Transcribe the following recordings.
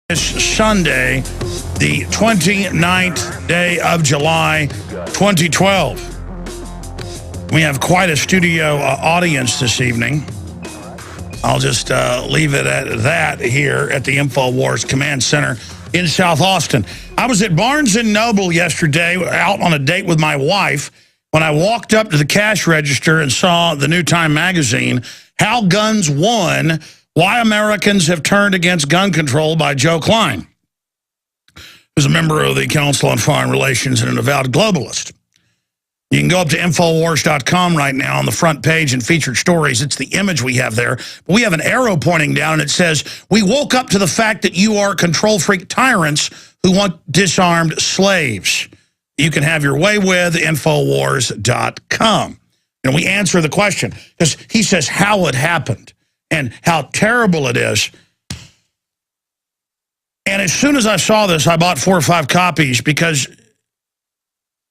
This Sunday, the 29th day of July, 2012. We have quite a studio audience this evening. I'll just leave it at that here at the InfoWars Command Center in South Austin. I was at Barnes & Noble yesterday out on a date with my wife when I walked up to the cash register and saw the New Time magazine, How Guns Won, Why Americans Have Turned Against Gun Control by Joe Klein, who's a member of the Council on Foreign Relations and an avowed globalist. You can go up to Infowars.com right now on the front page and featured stories. It's the image we have there. But we have an arrow pointing down, and it says, we woke up to the fact that you are control freak tyrants who want disarmed slaves. You can have your way with Infowars.com. And we answer the question, because he says how it happened and how terrible it is. And as soon as I saw this, I bought 4 or 5 copies because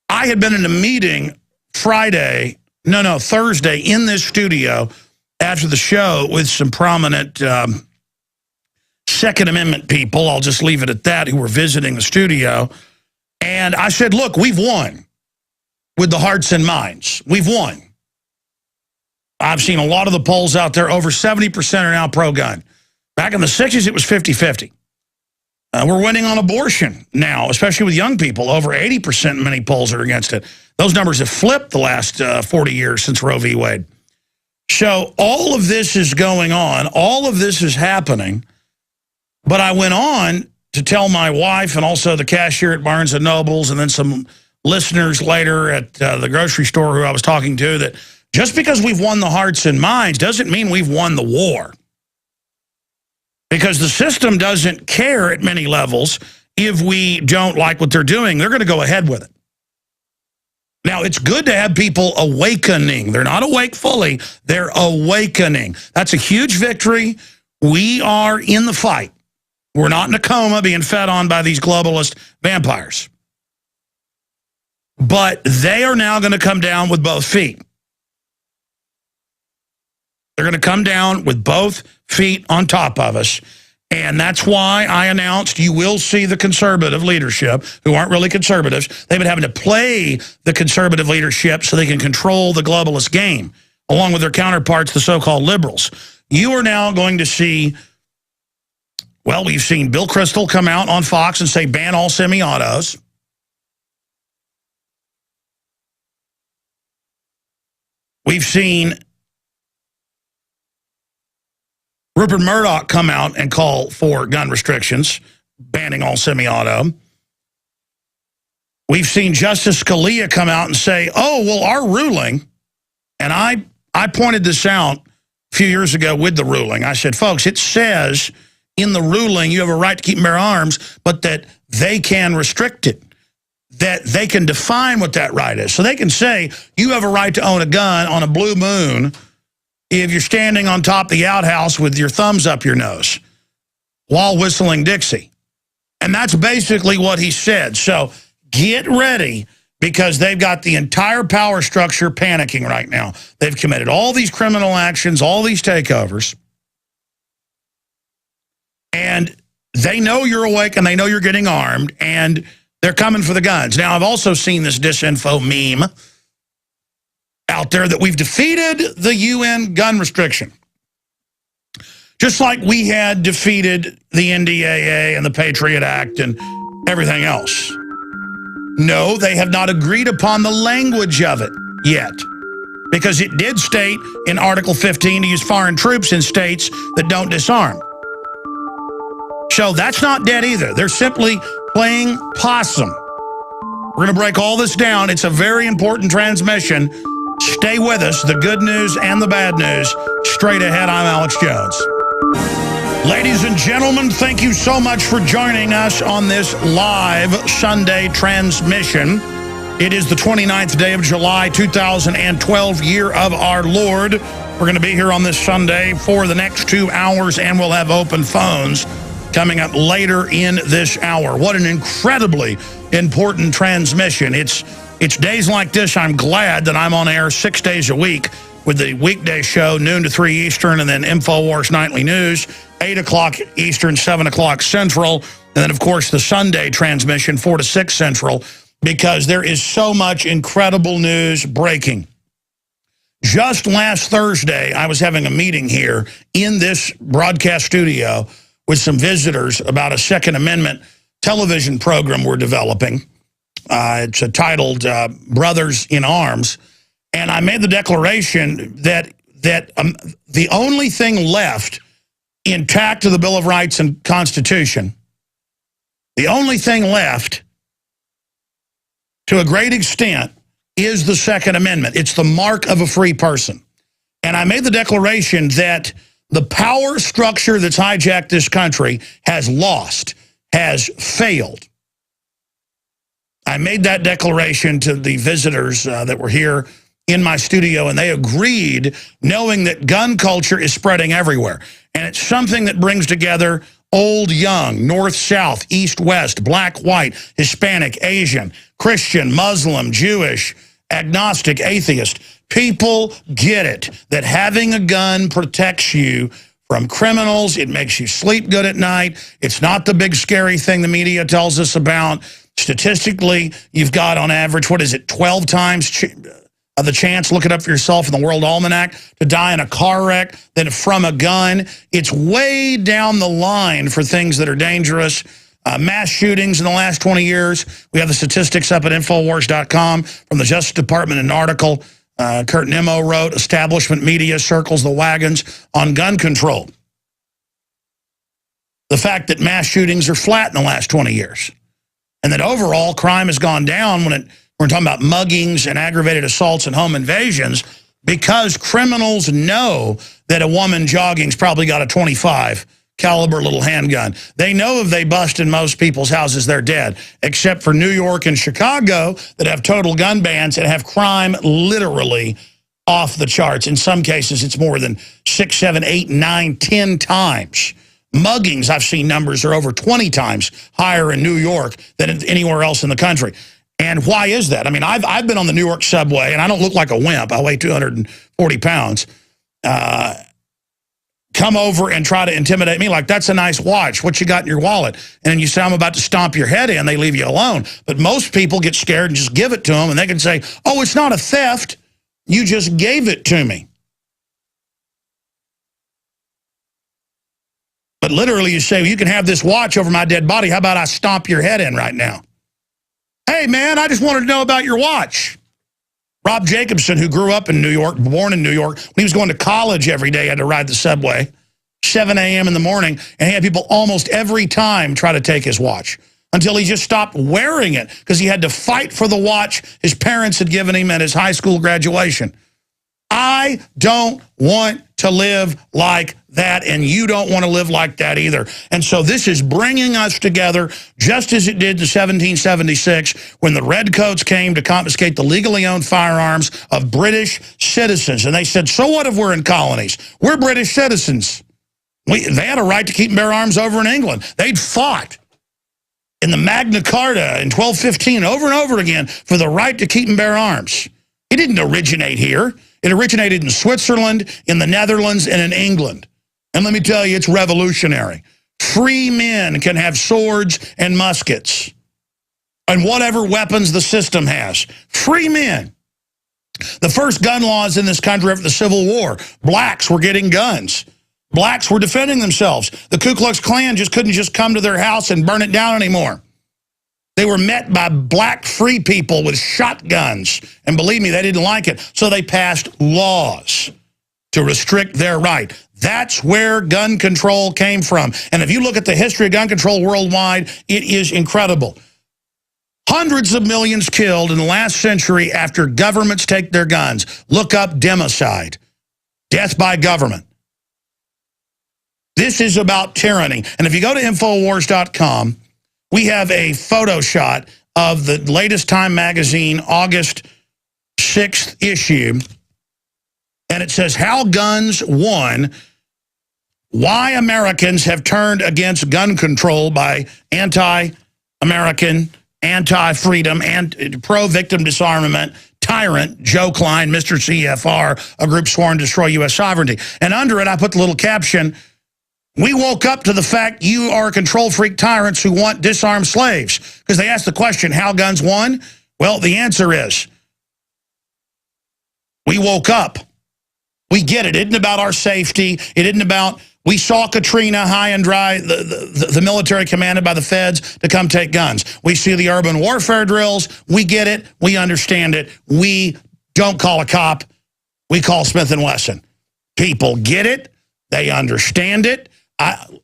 I had been in a meeting Thursday in this studio after the show with some prominent Second Amendment people, I'll just leave it at that, who were visiting the studio. And I said, look, we've won with the hearts and minds. We've won. I've seen a lot of the polls out there. Over 70% are now pro-gun. Back in the 60s, it was 50-50. We're winning on abortion now, especially with young people. Over 80% in many polls are against it. Those numbers have flipped the last 40 years since Roe v. Wade. So all of this is going on. All of this is happening. But I went on to tell my wife and also the cashier at Barnes & Noble's and then some listeners later at the grocery store who I was talking to that just because we've won the hearts and minds doesn't mean we've won the war. Because the system doesn't care at many levels if we don't like what they're doing. They're going to go ahead with it. Now, it's good to have people awakening. They're not awake fully. They're awakening. That's a huge victory. We are in the fight. We're not in a coma being fed on by these globalist vampires. But they are now going to come down with both feet. They're going to come down with both feet on top of us. And that's why I announced you will see the conservative leadership, who aren't really conservatives. They've been having to play the conservative leadership so they can control the globalist game, along with their counterparts, the so-called liberals. You are now going to see, well, we've seen Bill Kristol come out on Fox and say ban all semi-autos. We've seen Rupert Murdoch come out and call for gun restrictions, banning all semi-auto. We've seen Justice Scalia come out and say, oh, well, our ruling, and I pointed this out a few years ago with the ruling. I said, folks, it says in the ruling you have a right to keep and bear arms, but that they can restrict it, that they can define what that right is. So they can say you have a right to own a gun on a blue moon if you're standing on top of the outhouse with your thumbs up your nose while whistling Dixie. And that's basically what he said. So get ready, because they've got the entire power structure panicking right now. They've committed all these criminal actions, all these takeovers. And they know you're awake and they know you're getting armed, and they're coming for the guns. Now, I've also seen this disinfo meme out there that we've defeated the UN gun restriction. Just like we had defeated the NDAA and the Patriot Act and everything else. No, they have not agreed upon the language of it yet, because it did state in Article 15 to use foreign troops in states that don't disarm. So that's not dead either. They're simply playing possum. We're going to break all this down. It's a very important transmission. Stay with us, the good news and the bad news. Straight ahead, I'm Alex Jones. Ladies and gentlemen, thank you so much for joining us on this live Sunday transmission. It is the 29th day of July, 2012, year of our Lord. We're going to be here on this Sunday for the next 2 hours, and we'll have open phones coming up later in this hour. What an incredibly important transmission. It's days like this I'm glad that I'm on air 6 days a week with the weekday show, noon to 3 Eastern, and then InfoWars Nightly News, 8 o'clock Eastern, 7 o'clock Central, and then, of course, the Sunday transmission, 4 to 6 Central, because there is so much incredible news breaking. Just last Thursday, I was having a meeting here in this broadcast studio with some visitors about a Second Amendment television program we're developing. It's titled Brothers in Arms. And I made the declaration that the only thing left intact of the Bill of Rights and Constitution, the only thing left to a great extent is the Second Amendment. It's the mark of a free person. And I made the declaration that the power structure that's hijacked this country has lost, has failed. I made that declaration to the visitors that were here in my studio, and they agreed, knowing that gun culture is spreading everywhere. And it's something that brings together old, young, north, south, east, west, black, white, Hispanic, Asian, Christian, Muslim, Jewish, agnostic, atheist. People get it, that having a gun protects you from criminals. It makes you sleep good at night. It's not the big scary thing the media tells us about. Statistically, you've got on average, 12 times the chance, look it up for yourself in the World Almanac, to die in a car wreck than from a gun. It's way down the line for things that are dangerous. Mass shootings in the last 20 years. We have the statistics up at Infowars.com from the Justice Department, an article Kurt Nimmo wrote, Establishment Media Circles the Wagons on Gun Control. The fact that mass shootings are flat in the last 20 years. And that overall crime has gone down when we're talking about muggings and aggravated assaults and home invasions, because criminals know that a woman jogging's probably got a .25 caliber little handgun. They know if they bust in most people's houses, they're dead, except for New York and Chicago that have total gun bans and have crime literally off the charts. In some cases, it's more than 6, 7, 8, 9, 10 times. Muggings, I've seen numbers are over 20 times higher in New York than anywhere else in the country. And why is that? I mean, I've been on the New York subway, and I don't look like a wimp. I weigh 240 pounds. Come over and try to intimidate me like, that's a nice watch. What you got in your wallet? And then you say, I'm about to stomp your head in. They leave you alone. But most people get scared and just give it to them, and they can say, oh, it's not a theft. You just gave it to me. But literally you say, well, you can have this watch over my dead body. How about I stomp your head in right now? Hey, man, I just wanted to know about your watch. Rob Jacobson, who grew up in New York, born in New York, when he was going to college every day, had to ride the subway, 7 a.m. in the morning, and he had people almost every time try to take his watch until he just stopped wearing it because he had to fight for the watch his parents had given him at his high school graduation. I don't want to live like that, and you don't want to live like that either. And so this is bringing us together just as it did in 1776 when the Redcoats came to confiscate the legally owned firearms of British citizens. And they said, so what if we're in colonies? We're British citizens. They had a right to keep and bear arms over in England. They'd fought in the Magna Carta in 1215 over and over again for the right to keep and bear arms. It didn't originate here. It originated in Switzerland, in the Netherlands, and in England. And let me tell you, it's revolutionary. Free men can have swords and muskets and whatever weapons the system has. Free men. The first gun laws in this country after the Civil War, blacks were getting guns. Blacks were defending themselves. The Ku Klux Klan couldn't just come to their house and burn it down anymore. They were met by black free people with shotguns. And believe me, they didn't like it. So they passed laws to restrict their right. That's where gun control came from. And if you look at the history of gun control worldwide, it is incredible. Hundreds of millions killed in the last century after governments take their guns. Look up democide, death by government. This is about tyranny. And if you go to Infowars.com, we have a photo shot of the latest Time magazine, August 6th issue. And it says, How Guns Won, Why Americans Have Turned Against Gun Control by Anti-American, Anti-Freedom, and Pro-Victim Disarmament Tyrant Joe Klein, Mr. CFR, a group sworn to destroy U.S. sovereignty. And under it, I put the little caption, We woke up to the fact you are control freak tyrants who want disarmed slaves. Because they asked the question, how guns won? Well, the answer is, we woke up. We get it. It isn't about our safety. It isn't about, we saw Katrina high and dry, the military commanded by the feds to come take guns. We see the urban warfare drills. We get it. We understand it. We don't call a cop. We call Smith & Wesson. People get it. They understand it. I'm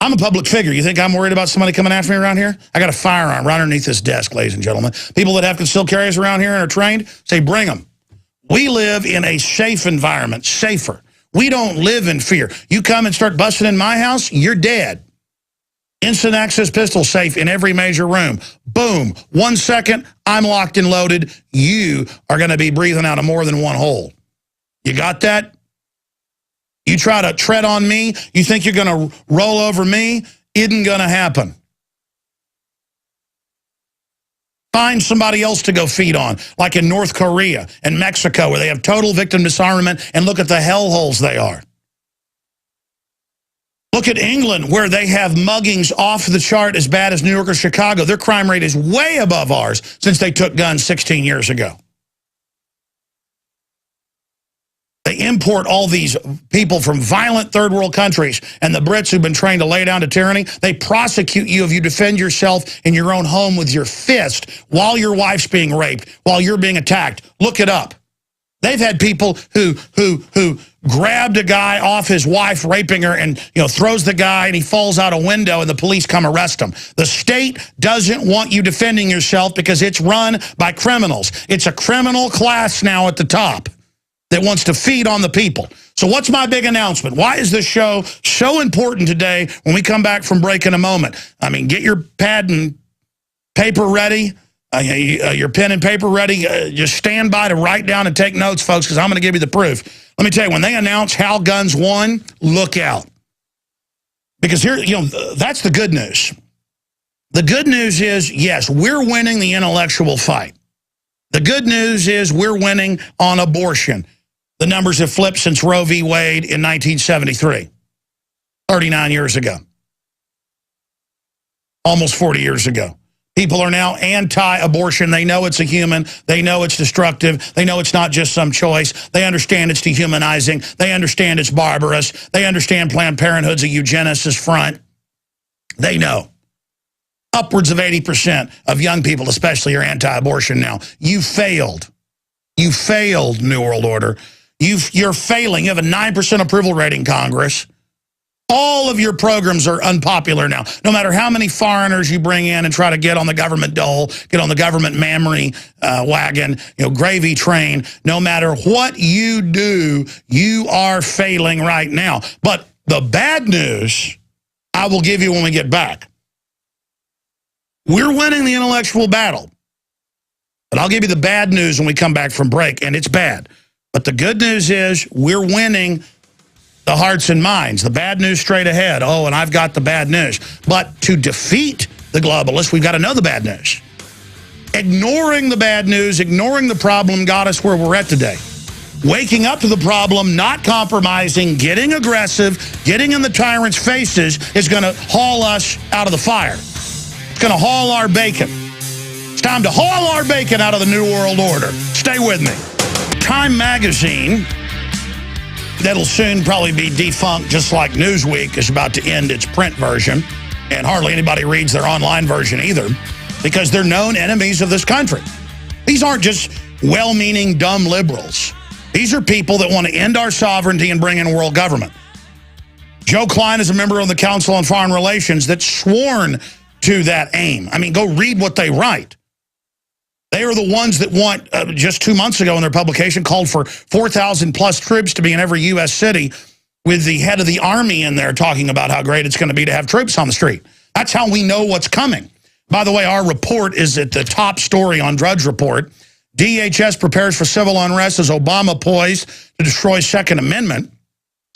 a public figure. You think I'm worried about somebody coming after me around here? I got a firearm right underneath this desk, ladies and gentlemen. People that have concealed carriers around here and are trained, say, bring them. We live in a safe environment, safer. We don't live in fear. You come and start busting in my house, you're dead. Instant access pistol safe in every major room. Boom. 1 second, I'm locked and loaded. You are going to be breathing out of more than one hole. You got that? You try to tread on me, you think you're going to roll over me, isn't going to happen. Find somebody else to go feed on, like in North Korea and Mexico, where they have total victim disarmament, and look at the hellholes they are. Look at England, where they have muggings off the chart as bad as New York or Chicago. Their crime rate is way above ours since they took guns 16 years ago. They import all these people from violent third world countries, and the Brits who've been trained to lay down to tyranny, they prosecute you if you defend yourself in your own home with your fist while your wife's being raped, while you're being attacked. Look it up. They've had people who grabbed a guy off his wife, raping her, and throws the guy, and he falls out a window, and the police come arrest him. The state doesn't want you defending yourself because it's run by criminals. It's a criminal class now at the top that wants to feed on the people. So what's my big announcement? Why is this show so important today when we come back from break in a moment? I mean, get your pad and paper ready, your pen and paper ready. Just stand by to write down and take notes, folks, because I'm going to give you the proof. Let me tell you, when they announce how guns won, look out. Because here, that's the good news. The good news is, yes, we're winning the intellectual fight. The good news is we're winning on abortion. The numbers have flipped since Roe v. Wade in 1973, 39 years ago, almost 40 years ago. People are now anti-abortion. They know it's a human. They know it's destructive. They know it's not just some choice. They understand it's dehumanizing. They understand it's barbarous. They understand Planned Parenthood's a eugenicist front. They know. Upwards of 80% of young people especially are anti-abortion now. You failed. You failed, New World Order. You're failing. You have a 9% approval rating, Congress. All of your programs are unpopular now. No matter how many foreigners you bring in and try to get on the government dole, get on the government memory wagon, gravy train, no matter what you do, you are failing right now. But the bad news, I will give you when we get back. We're winning the intellectual battle. But I'll give you the bad news when we come back from break, and it's bad. But the good news is we're winning the hearts and minds. The bad news straight ahead. Oh, and I've got the bad news. But to defeat the globalists, we've got to know the bad news. Ignoring the bad news, ignoring the problem got us where we're at today. Waking up to the problem, not compromising, getting aggressive, getting in the tyrants' faces is going to haul us out of the fire. It's going to haul our bacon. It's time to haul our bacon out of the New World Order. Stay with me. Time magazine, that'll soon probably be defunct, just like Newsweek is about to end its print version, and hardly anybody reads their online version either, because they're known enemies of this country. These aren't just well-meaning dumb liberals. These are people that want to end our sovereignty and bring in world government. Joe Klein is a member of the Council on Foreign Relations that's sworn to that aim. I mean, go read what they write. They are the ones that want, just 2 months ago in their publication, called for 4,000 plus troops to be in every U.S. city, with the head of the Army in there talking about how great it's going to be to have troops on the street. That's how we know what's coming. By the way, our report is at the top story on Drudge Report. DHS prepares for civil unrest as Obama poised to destroy Second Amendment.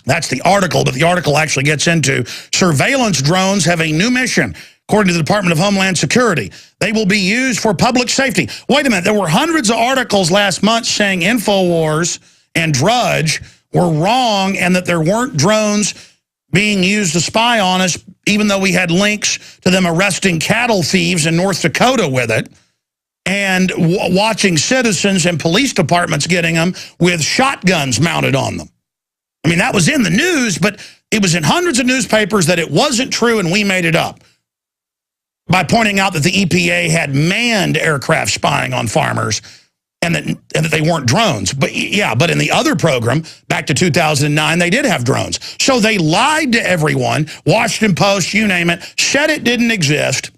That's the article, but the article actually gets into surveillance drones have a new mission. According to the Department of Homeland Security, they will be used for public safety. Wait a minute, there were hundreds of articles last month saying InfoWars and Drudge were wrong and that there weren't drones being used to spy on us, even though we had links to them arresting cattle thieves in North Dakota with it, and watching citizens and police departments getting them with shotguns mounted on them. I mean, that was in the news, but it was in hundreds of newspapers that it wasn't true, and we made it up by pointing out that the EPA had manned aircraft spying on farmers and that they weren't drones. But yeah, but in the other program, back to 2009, they did have drones. So they lied to everyone, Washington Post, you name it, said it didn't exist,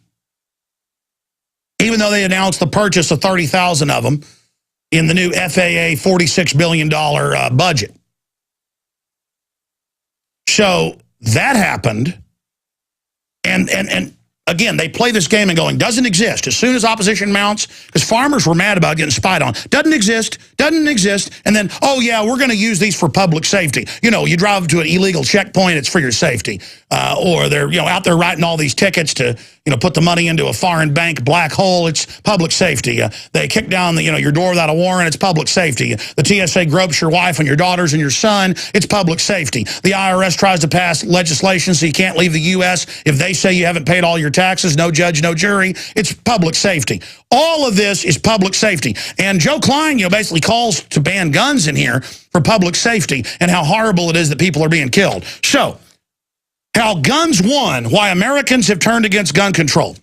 even though they announced the purchase of 30,000 of them in the new FAA $46 billion budget. So that happened, and again, they play this game and going, doesn't exist. As soon as opposition mounts, because farmers were mad about getting spied on. Doesn't exist, and then, oh yeah, we're going to use these for public safety. You know, you drive to an illegal checkpoint, it's for your safety. Or they're, out there writing all these tickets to, put the money into a foreign bank black hole, it's public safety. They kick down the, your door without a warrant, it's public safety. The TSA gropes your wife and your daughters and your son, it's public safety. The IRS tries to pass legislation so you can't leave the U.S. if they say you haven't paid all your taxes, no judge, no jury, it's public safety. All of this is public safety. And Joe Klein, basically calls to ban guns in here for public safety and how horrible it is that people are being killed. So, how guns won, why Americans have turned against gun control.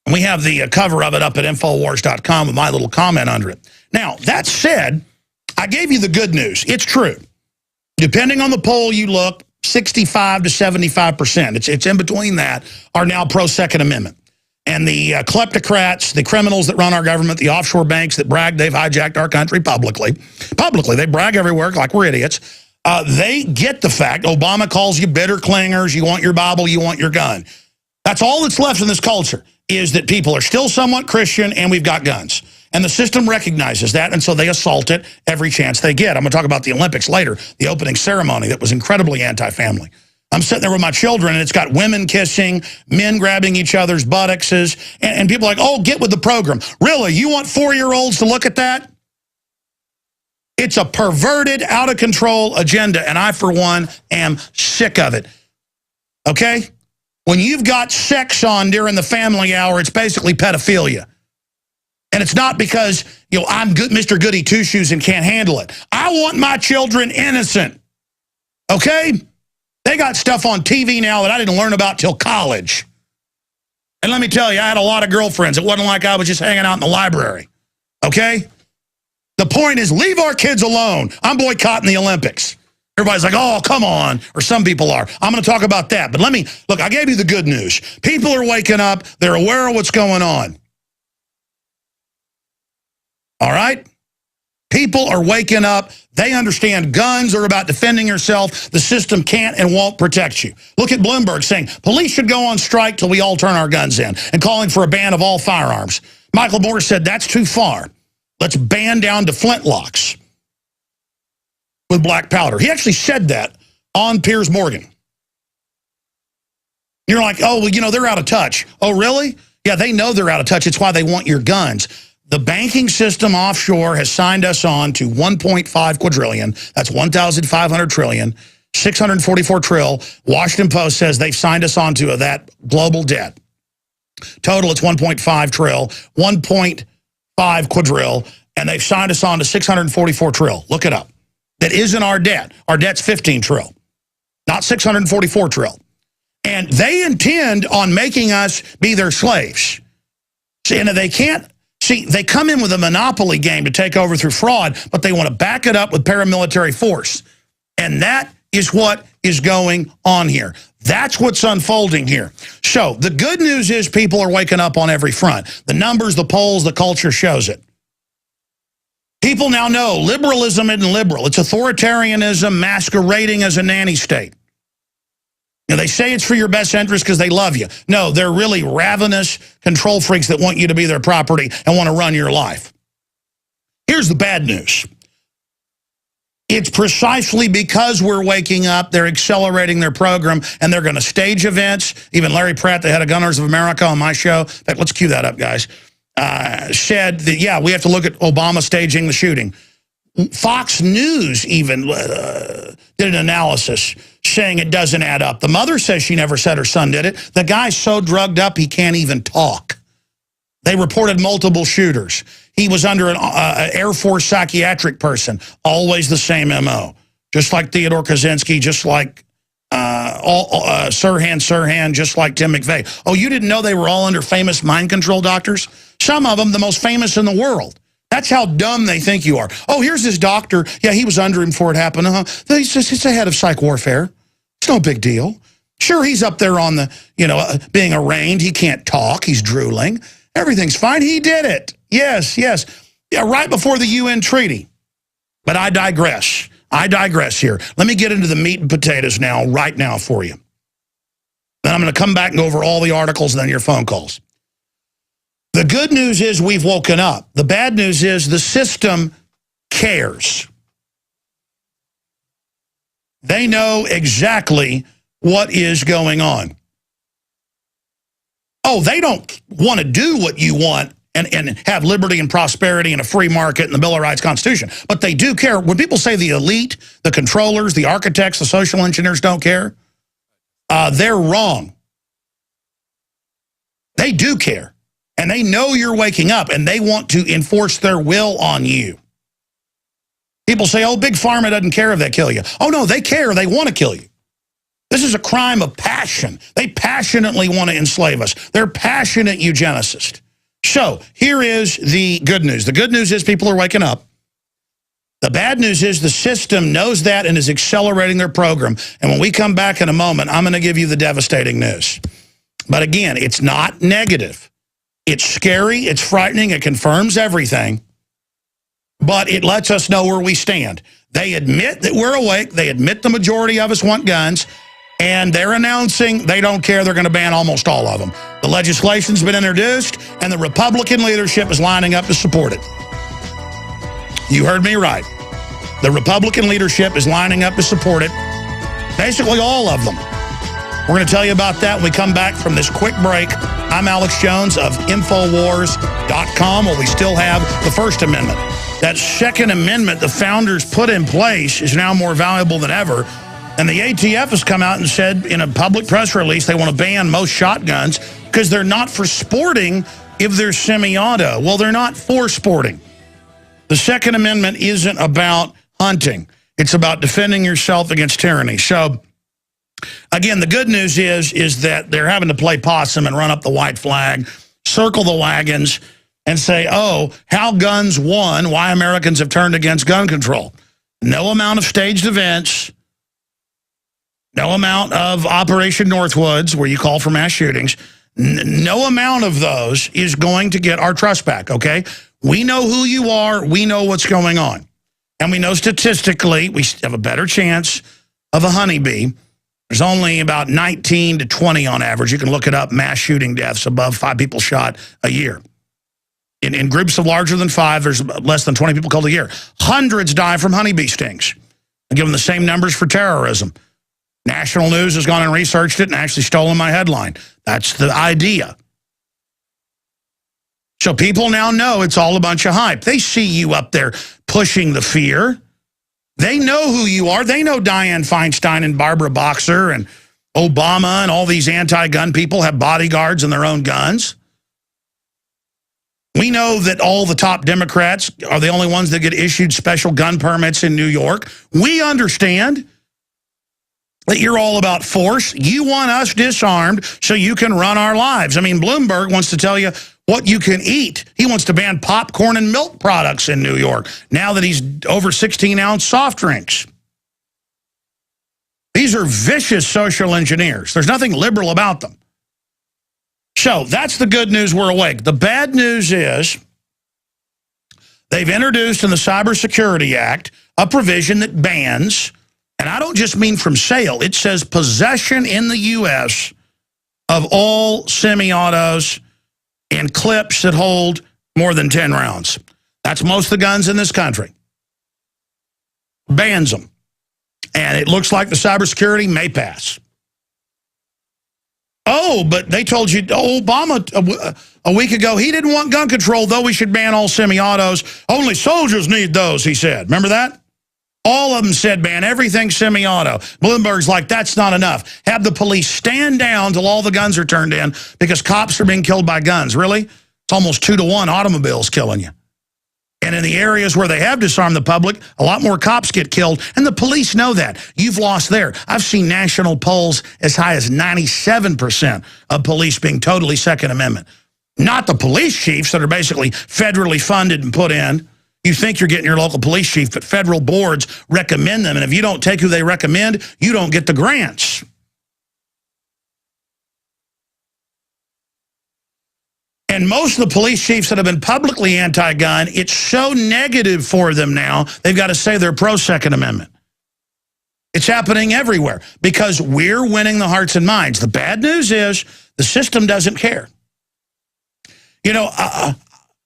And we have the cover of it up at Infowars.com with my little comment under it. Now, that said, I gave you the good news. It's true. Depending on the poll you look, 65 to 75%, it's in between that, are now pro-Second Amendment. And the kleptocrats, the criminals that run our government, the offshore banks that brag they've hijacked our country publicly, they brag everywhere like we're idiots. They get the fact Obama calls you bitter clingers, you want your Bible, you want your gun. That's all that's left in this culture, is that people are still somewhat Christian and we've got guns. And the system recognizes that, and so they assault it every chance they get. I'm going to talk about the Olympics later, the opening ceremony that was incredibly anti-family. I'm sitting there with my children, and it's got women kissing, men grabbing each other's buttocks, and people are like, oh, get with the program. Really? You want 4-year-olds to look at that? It's a perverted, out-of-control agenda, and I, for one, am sick of it. Okay? When you've got sex on during the family hour, it's basically pedophilia. And it's not because, I'm good, Mr. Goody Two-Shoes and can't handle it. I want my children innocent. Okay? They got stuff on TV now that I didn't learn about till college. And let me tell you, I had a lot of girlfriends. It wasn't like I was just hanging out in the library. Okay? The point is, leave our kids alone. I'm boycotting the Olympics. Everybody's like, oh, come on. Or some people are. I'm going to talk about that. But look, I gave you the good news. People are waking up. They're aware of what's going on. All right? People are waking up. They understand guns are about defending yourself. The system can't and won't protect you. Look at Bloomberg saying, police should go on strike till we all turn our guns in, and calling for a ban of all firearms. Michael Moore said, that's too far. Let's ban down to flintlocks with black powder. He actually said that on Piers Morgan. You're like, oh, well, they're out of touch. Oh, really? Yeah, they know they're out of touch. It's why they want your guns. The banking system offshore has signed us on to 1.5 quadrillion. That's 1,500 trillion, 644 trill. Washington Post says they've signed us on to that global debt. Total, it's 1.5 trill, 1.5 quadrille, and they've signed us on to 644 trill. Look it up. That isn't our debt. Our debt's 15 trill, not 644 trill. And they intend on making us be their slaves. See, and they can't. See, they come in with a monopoly game to take over through fraud, but they want to back it up with paramilitary force. And that is what is going on here. That's what's unfolding here. So the good news is people are waking up on every front. The numbers, the polls, the culture shows it. People now know liberalism isn't liberal. It's authoritarianism masquerading as a nanny state. They say it's for your best interest because they love you. No, they're really ravenous control freaks that want you to be their property and want to run your life. Here's the bad news. It's precisely because we're waking up, they're accelerating their program, and they're going to stage events. Even Larry Pratt, the head of Gunners of America on my show, in fact, let's cue that up, guys, said that, yeah, we have to look at Obama staging the shooting. Fox News even did an analysis saying it doesn't add up. The mother says she never said her son did it. The guy's so drugged up he can't even talk. They reported multiple shooters. He was under an Air Force psychiatric person. Always the same MO. Just like Theodore Kaczynski, just like Sirhan, just like Tim McVeigh. Oh, you didn't know they were all under famous mind control doctors? Some of them the most famous in the world. That's how dumb they think you are. Oh, here's this doctor. Yeah, he was under him before it happened. He's the head of psych warfare. It's no big deal. Sure, he's up there on the, being arraigned. He can't talk. He's drooling. Everything's fine. He did it. Yes. Yeah, right before the UN treaty. But I digress. Here. Let me get into the meat and potatoes right now for you. Then I'm going to come back and go over all the articles and then your phone calls. The good news is we've woken up. The bad news is the system cares. They know exactly what is going on. Oh, they don't want to do what you want and have liberty and prosperity and a free market and the Bill of Rights Constitution. But they do care. When people say the elite, the controllers, the architects, the social engineers don't care, they're wrong. They do care. And they know you're waking up, and they want to enforce their will on you. People say, oh, Big Pharma doesn't care if they kill you. Oh, no, they care. They want to kill you. This is a crime of passion. They passionately want to enslave us. They're passionate eugenicists. So here is the good news. The good news is people are waking up. The bad news is the system knows that and is accelerating their program. And when we come back in a moment, I'm going to give you the devastating news. But again, it's not negative. It's scary, it's frightening, it confirms everything, but it lets us know where we stand. They admit that we're awake, they admit the majority of us want guns, and they're announcing they don't care, they're going to ban almost all of them. The legislation's been introduced, and the Republican leadership is lining up to support it. You heard me right. The Republican leadership is lining up to support it. Basically all of them. We're going to tell you about that when we come back from this quick break. I'm Alex Jones of Infowars.com, where we still have the First Amendment. That Second Amendment the founders put in place is now more valuable than ever. And the ATF has come out and said in a public press release they want to ban most shotguns because they're not for sporting if they're semi-auto. Well, they're not for sporting. The Second Amendment isn't about hunting. It's about defending yourself against tyranny. So again, the good news is that they're having to play possum and run up the white flag, circle the wagons, and say, oh, how guns won, why Americans have turned against gun control. No amount of staged events, no amount of Operation Northwoods, where you call for mass shootings, no amount of those is going to get our trust back, okay? We know who you are. We know what's going on. And we know statistically we have a better chance of a honeybee. There's only about 19 to 20 on average. You can look it up, mass shooting deaths above 5 people shot a year. In groups of larger than 5, there's less than 20 people killed a year. Hundreds die from honeybee stings. I give them the same numbers for terrorism. National News has gone and researched it and actually stolen my headline. That's the idea. So people now know it's all a bunch of hype. They see you up there pushing the fear. They know who you are. They know Dianne Feinstein and Barbara Boxer and Obama and all these anti-gun people have bodyguards and their own guns. We know that all the top Democrats are the only ones that get issued special gun permits in New York. We understand that you're all about force. You want us disarmed so you can run our lives. I mean, Bloomberg wants to tell you what you can eat. He wants to ban popcorn and milk products in New York now that he's over 16-ounce soft drinks. These are vicious social engineers. There's nothing liberal about them. So that's the good news, we're awake. The bad news is they've introduced in the Cybersecurity Act a provision that bans, and I don't just mean from sale, it says possession in the U.S. of all semi-autos and clips that hold more than 10 rounds. That's most of the guns in this country. Bans them. And it looks like the cybersecurity may pass. Oh, but they told you, Obama a week ago, he didn't want gun control, though we should ban all semi-autos. Only soldiers need those, he said. Remember that? All of them said ban everything semi-auto. Bloomberg's like, that's not enough. Have the police stand down till all the guns are turned in because cops are being killed by guns. Really? It's almost 2-to-1 automobiles killing you. And in the areas where they have disarmed the public, a lot more cops get killed. And the police know that. You've lost there. I've seen national polls as high as 97% of police being totally Second Amendment. Not the police chiefs that are basically federally funded and put in. You think you're getting your local police chief, but federal boards recommend them. And if you don't take who they recommend, you don't get the grants. And most of the police chiefs that have been publicly anti-gun, it's so negative for them now, they've got to say they're pro-Second Amendment. It's happening everywhere because we're winning the hearts and minds. The bad news is the system doesn't care. You know,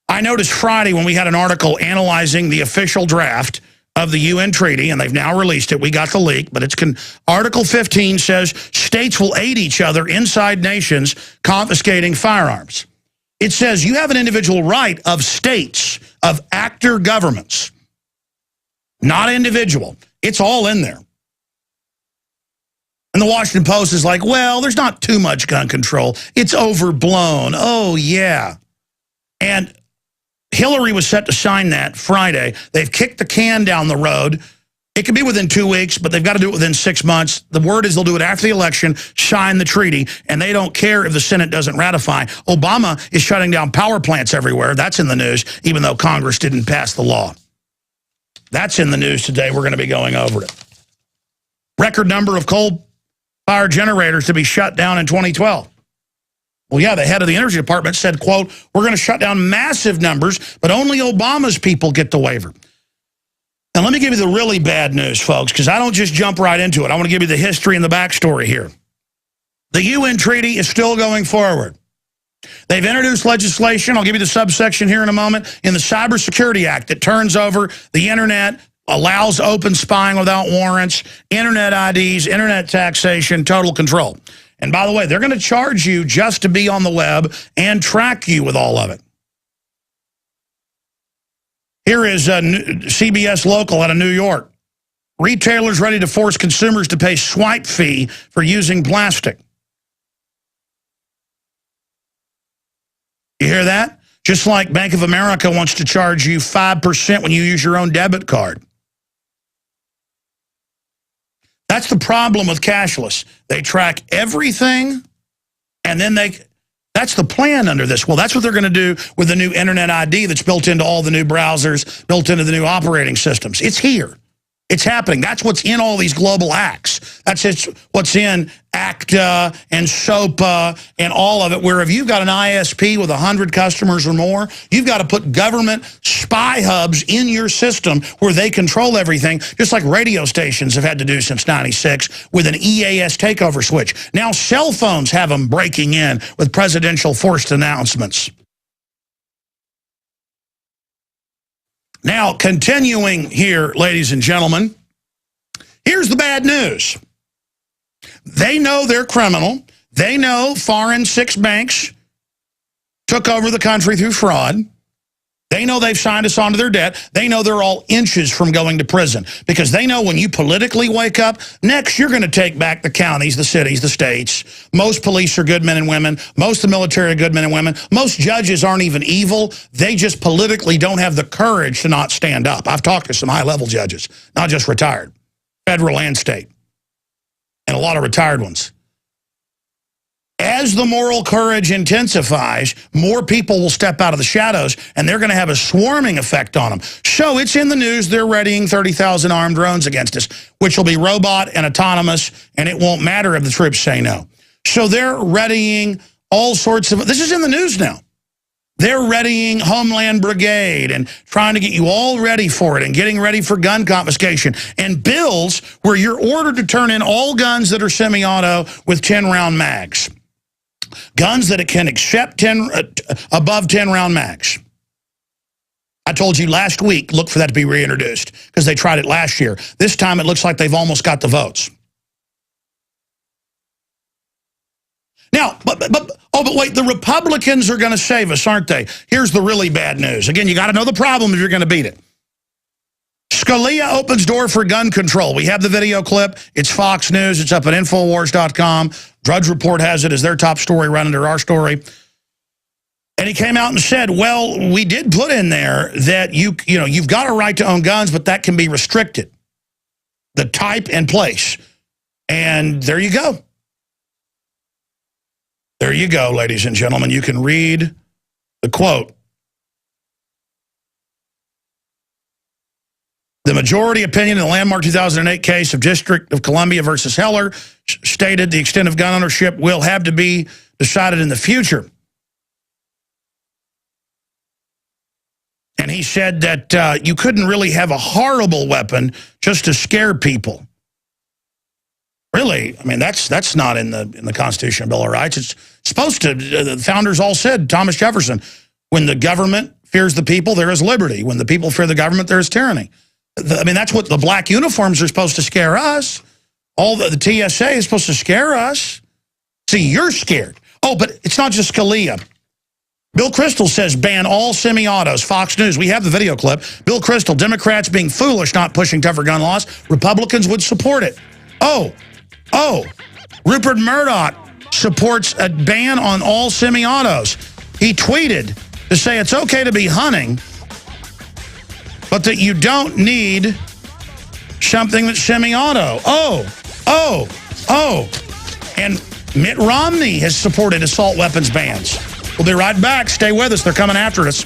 I noticed Friday when we had an article analyzing the official draft of the UN treaty, and they've now released it. We got the leak, but it's Article 15 says states will aid each other inside nations confiscating firearms. It says you have an individual right of states, of actor governments, not individual. It's all in there. And the Washington Post is like, well, there's not too much gun control. It's overblown. Oh, yeah. And Hillary was set to sign that Friday. They've kicked the can down the road. It could be within 2 weeks, but they've got to do it within 6 months. The word is they'll do it after the election, sign the treaty, and they don't care if the Senate doesn't ratify. Obama is shutting down power plants everywhere. That's in the news, even though Congress didn't pass the law. That's in the news today. We're going to be going over it. Record number of coal-fired generators to be shut down in 2012. Well, yeah, the head of the Energy Department said, quote, we're going to shut down massive numbers, but only Obama's people get the waiver. And let me give you the really bad news, folks, because I don't just jump right into it. I want to give you the history and the backstory here. The UN treaty is still going forward. They've introduced legislation, I'll give you the subsection here in a moment, in the Cybersecurity Act that turns over the internet, allows open spying without warrants, internet IDs, internet taxation, total control. And by the way, they're going to charge you just to be on the web and track you with all of it. Here is a CBS Local out of New York. Retailers ready to force consumers to pay swipe fee for using plastic. You hear that? Just like Bank of America wants to charge you 5% when you use your own debit card. That's the problem with cashless. They track everything, and then that's the plan under this. Well, that's what they're going to do with the new Internet ID that's built into all the new browsers, built into the new operating systems. It's here. It's happening. That's what's in all these global acts. That's what's in ACTA and SOPA and all of it, where if you've got an ISP with 100 customers or more, you've got to put government spy hubs in your system where they control everything, just like radio stations have had to do since '96 with an EAS takeover switch. Now cell phones have them breaking in with presidential forced announcements. Now, continuing here, ladies and gentlemen, here's the bad news. They know they're criminal. They know foreign 6 banks took over the country through fraud. They know they've signed us onto their debt. They know they're all inches from going to prison because they know when you politically wake up, next you're going to take back the counties, the cities, the states. Most police are good men and women. Most of the military are good men and women. Most judges aren't even evil. They just politically don't have the courage to not stand up. I've talked to some high-level judges, not just retired, federal and state, and a lot of retired ones. As the moral courage intensifies, more people will step out of the shadows, and they're going to have a swarming effect on them. So it's in the news, they're readying 30,000 armed drones against us, which will be robot and autonomous, and it won't matter if the troops say no. So they're readying all sorts of, this is in the news now. They're readying Homeland Brigade and trying to get you all ready for it and getting ready for gun confiscation and bills where you're ordered to turn in all guns that are semi-auto with 10-round mags. Guns that it can accept above 10-round mags. I told you last week, look for that to be reintroduced because they tried it last year. This time it looks like they've almost got the votes. Now, but wait, the Republicans are going to save us, aren't they? Here's the really bad news. Again, you got to know the problem if you're going to beat it. Scalia opens door for gun control. We have the video clip. It's Fox News. It's up at Infowars.com. Drudge Report has it as their top story right under our story. And he came out and said, well, we did put in there that you've got a right to own guns, but that can be restricted. The type and place. And there you go. There you go, ladies and gentlemen. You can read the quote. The majority opinion in the landmark 2008 case of District of Columbia versus Heller stated the extent of gun ownership will have to be decided in the future. And he said that you couldn't really have a horrible weapon just to scare people. Really, I mean, that's not in the Constitution, Bill of Rights. It's supposed to. The founders all said, Thomas Jefferson, when the government fears the people, there is liberty. When the people fear the government, there is tyranny. I mean, that's what the black uniforms are supposed to scare us. All the TSA is supposed to scare us. See, you're scared. Oh, but it's not just Scalia. Bill Kristol says ban all semi-autos. Fox News, we have the video clip. Bill Kristol, Democrats being foolish not pushing tougher gun laws. Republicans would support it. Oh, Rupert Murdoch supports a ban on all semi-autos. He tweeted to say it's okay to be hunting, but that you don't need something that's semi-auto. And Mitt Romney has supported assault weapons bans. We'll be right back. Stay with us. They're coming after us.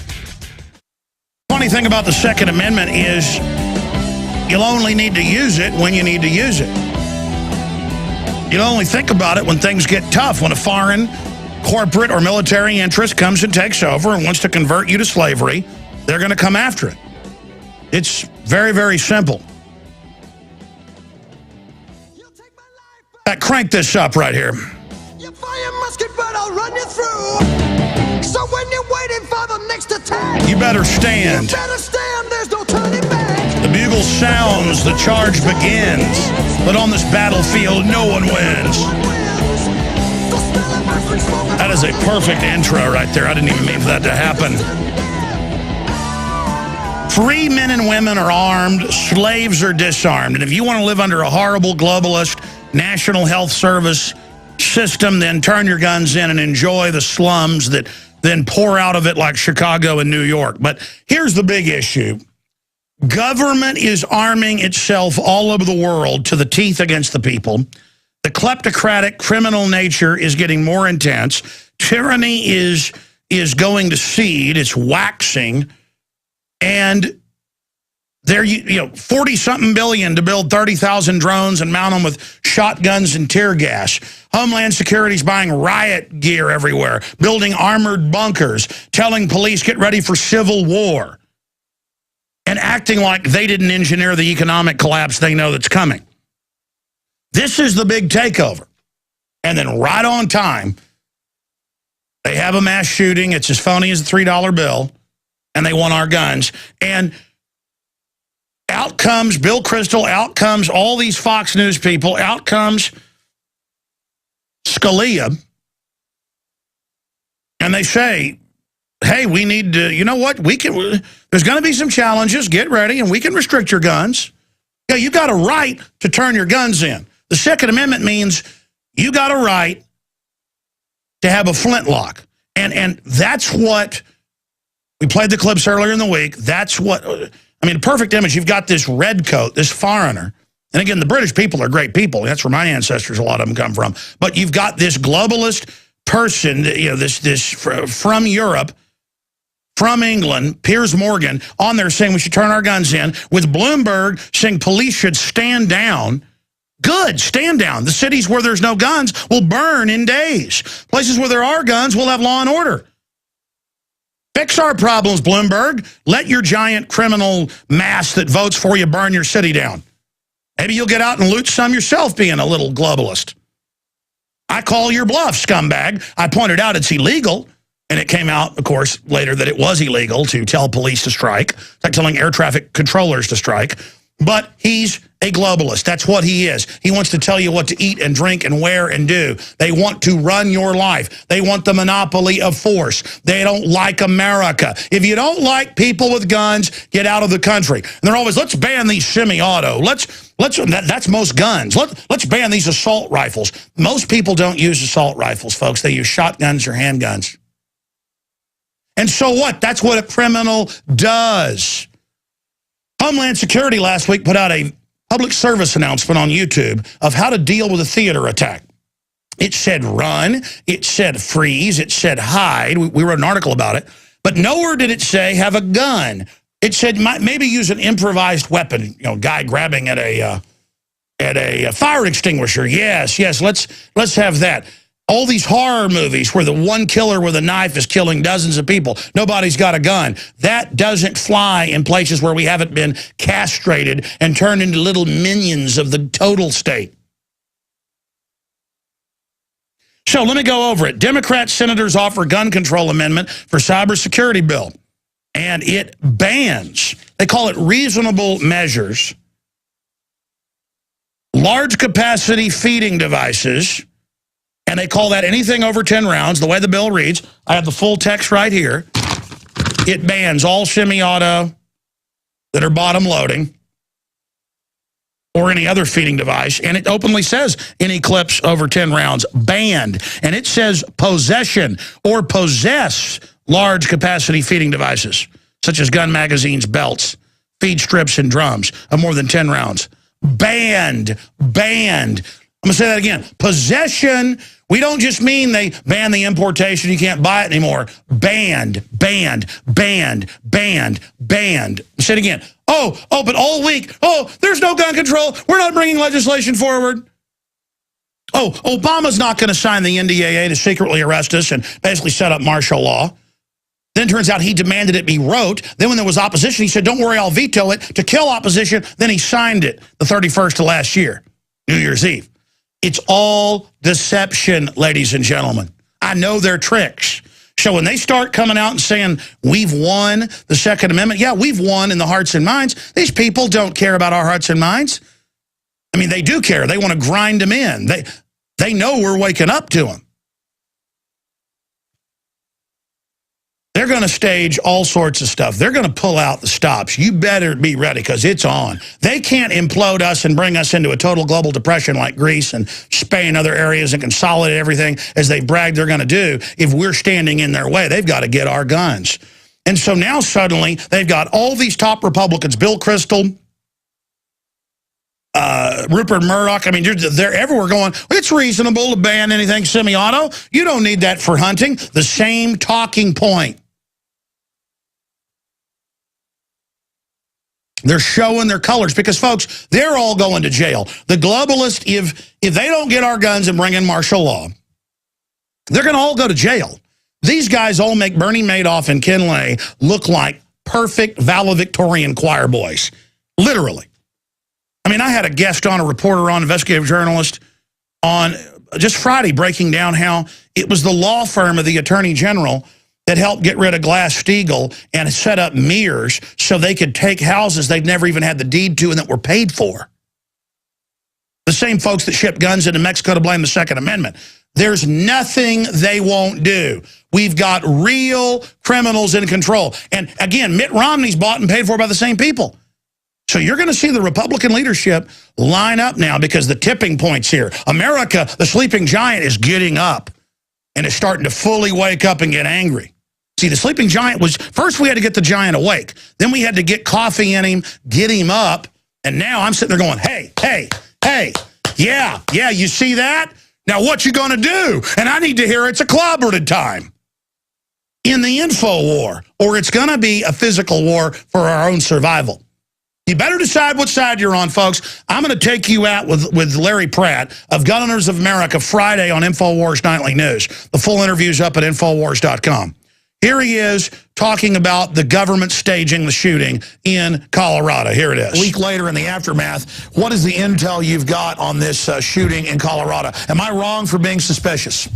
Funny thing about the Second Amendment is you'll only need to use it when you need to use it. You'll only think about it when things get tough, when a foreign, corporate, or military interest comes and takes over and wants to convert you to slavery. They're going to come after it. It's very, very simple. Crank this up right here. You fire musket, but I'll run you through. So when you're waiting for the next attack, you better stand. You better stand, there's no turning back. The bugle sounds, the charge begins. But on this battlefield, no one wins. That is a perfect intro right there. I didn't even mean for that to happen. Free men and women are armed, slaves are disarmed. And if you want to live under a horrible globalist National Health Service system, then turn your guns in and enjoy the slums that then pour out of it like Chicago and New York. But here's the big issue. Government is arming itself all over the world to the teeth against the people. The kleptocratic criminal nature is getting more intense. Tyranny is going to seed. It's waxing. And there, 40-something billion to build 30,000 drones and mount them with shotguns and tear gas. Homeland Security's buying riot gear everywhere, building armored bunkers, telling police get ready for civil war, and acting like they didn't engineer the economic collapse they know that's coming. This is the big takeover. And then right on time, they have a mass shooting. It's as phony as a $3 bill, and they want our guns. And out comes Bill Kristol, out comes all these Fox News people, out comes Scalia, and they say, hey, we need to, you know what, there's going to be some challenges, get ready, and we can restrict your guns. Yeah, you got a right to turn your guns in. The Second Amendment means you got a right to have a flintlock. And that's what, we played the clips earlier in the week, that's what, I mean, a perfect image, you've got this redcoat, this foreigner, and again, the British people are great people, that's where my ancestors, a lot of them come from, but you've got this globalist person, this from Europe, from England, Piers Morgan, on there saying we should turn our guns in, with Bloomberg saying police should stand down. Good, stand down. The cities where there's no guns will burn in days. Places where there are guns will have law and order. Fix our problems, Bloomberg. Let your giant criminal mass that votes for you burn your city down. Maybe you'll get out and loot some yourself, being a little globalist. I call your bluff, scumbag. I pointed out it's illegal. And it came out, of course, later that it was illegal to tell police to strike. It's like telling air traffic controllers to strike. But he's a globalist. That's what he is. He wants to tell you what to eat and drink and wear and do. They want to run your life. They want the monopoly of force. They don't like America. If you don't like people with guns, get out of the country. And they're always, let's ban these semi-auto. That's most guns. Let's ban these assault rifles. Most people don't use assault rifles, folks. They use shotguns or handguns. And so what? That's what a criminal does. Homeland Security last week put out a public service announcement on YouTube of how to deal with a theater attack. It said run, it said freeze, it said hide. We wrote an article about it. But nowhere did it say have a gun. It said maybe use an improvised weapon, guy grabbing at a fire extinguisher. Yes, let's have that. All these horror movies where the one killer with a knife is killing dozens of people. Nobody's got a gun. That doesn't fly in places where we haven't been castrated and turned into little minions of the total state. So let me go over it. Democrat senators offer gun control amendment for cybersecurity bill. And it bans, they call it reasonable measures, large capacity feeding devices. And they call that anything over 10 rounds, the way the bill reads. I have the full text right here. It bans all semi-auto that are bottom loading or any other feeding device. And it openly says any clips over 10 rounds, banned. And it says possession or possess large capacity feeding devices, such as gun magazines, belts, feed strips, and drums of more than 10 rounds. Banned, banned. I'm going to say that again. Possession, we don't just mean they ban the importation, you can't buy it anymore. Banned, banned, banned, banned, banned. Say it again. Oh, but all week, there's no gun control. We're not bringing legislation forward. Oh, Obama's not going to sign the NDAA to secretly arrest us and basically set up martial law. Then it turns out he demanded it be wrote. Then when there was opposition, he said, don't worry, I'll veto it to kill opposition. Then he signed it the 31st of last year, New Year's Eve. It's all deception, ladies and gentlemen. I know their tricks. So when they start coming out and saying, we've won the Second Amendment, yeah, we've won in the hearts and minds. These people don't care about our hearts and minds. I mean, they do care. They want to grind them in. They know we're waking up to them. They're going to stage all sorts of stuff. They're going to pull out the stops. You better be ready because it's on. They can't implode us and bring us into a total global depression like Greece and Spain and other areas and consolidate everything as they brag they're going to do if we're standing in their way. They've got to get our guns. And so now suddenly they've got all these top Republicans, Bill Kristol, Rupert Murdoch. I mean, they're everywhere going, it's reasonable to ban anything semi-auto. You don't need that for hunting. The same talking point. They're showing their colors because, folks, they're all going to jail. The globalists, if they don't get our guns and bring in martial law, they're going to all go to jail. These guys all make Bernie Madoff and Ken Lay look like perfect valedictorian choir boys. Literally. I mean, I had a guest on, a reporter on, investigative journalist on just Friday breaking down how it was the law firm of the Attorney General that helped get rid of Glass-Steagall and set up mirrors so they could take houses they'd never even had the deed to and that were paid for. The same folks that shipped guns into Mexico to blame the Second Amendment. There's nothing they won't do. We've got real criminals in control. And again, Mitt Romney's bought and paid for by the same people. So you're going to see the Republican leadership line up now because the tipping point's here. America, the sleeping giant, is getting up and is starting to fully wake up and get angry. See, the sleeping giant was, first we had to get the giant awake. Then we had to get coffee in him, get him up. And now I'm sitting there going, hey, yeah, you see that? Now what you going to do? And I need to hear it's a collaborative time in the info war, or it's going to be a physical war for our own survival. You better decide what side you're on, folks. I'm going to take you out with Larry Pratt of Gun Owners of America Friday on InfoWars Nightly News. The full interview's up at InfoWars.com. Here he is talking about the government staging the shooting in Colorado. Here it is. A week later in the aftermath, what is the intel you've got on this shooting in Colorado? Am I wrong for being suspicious?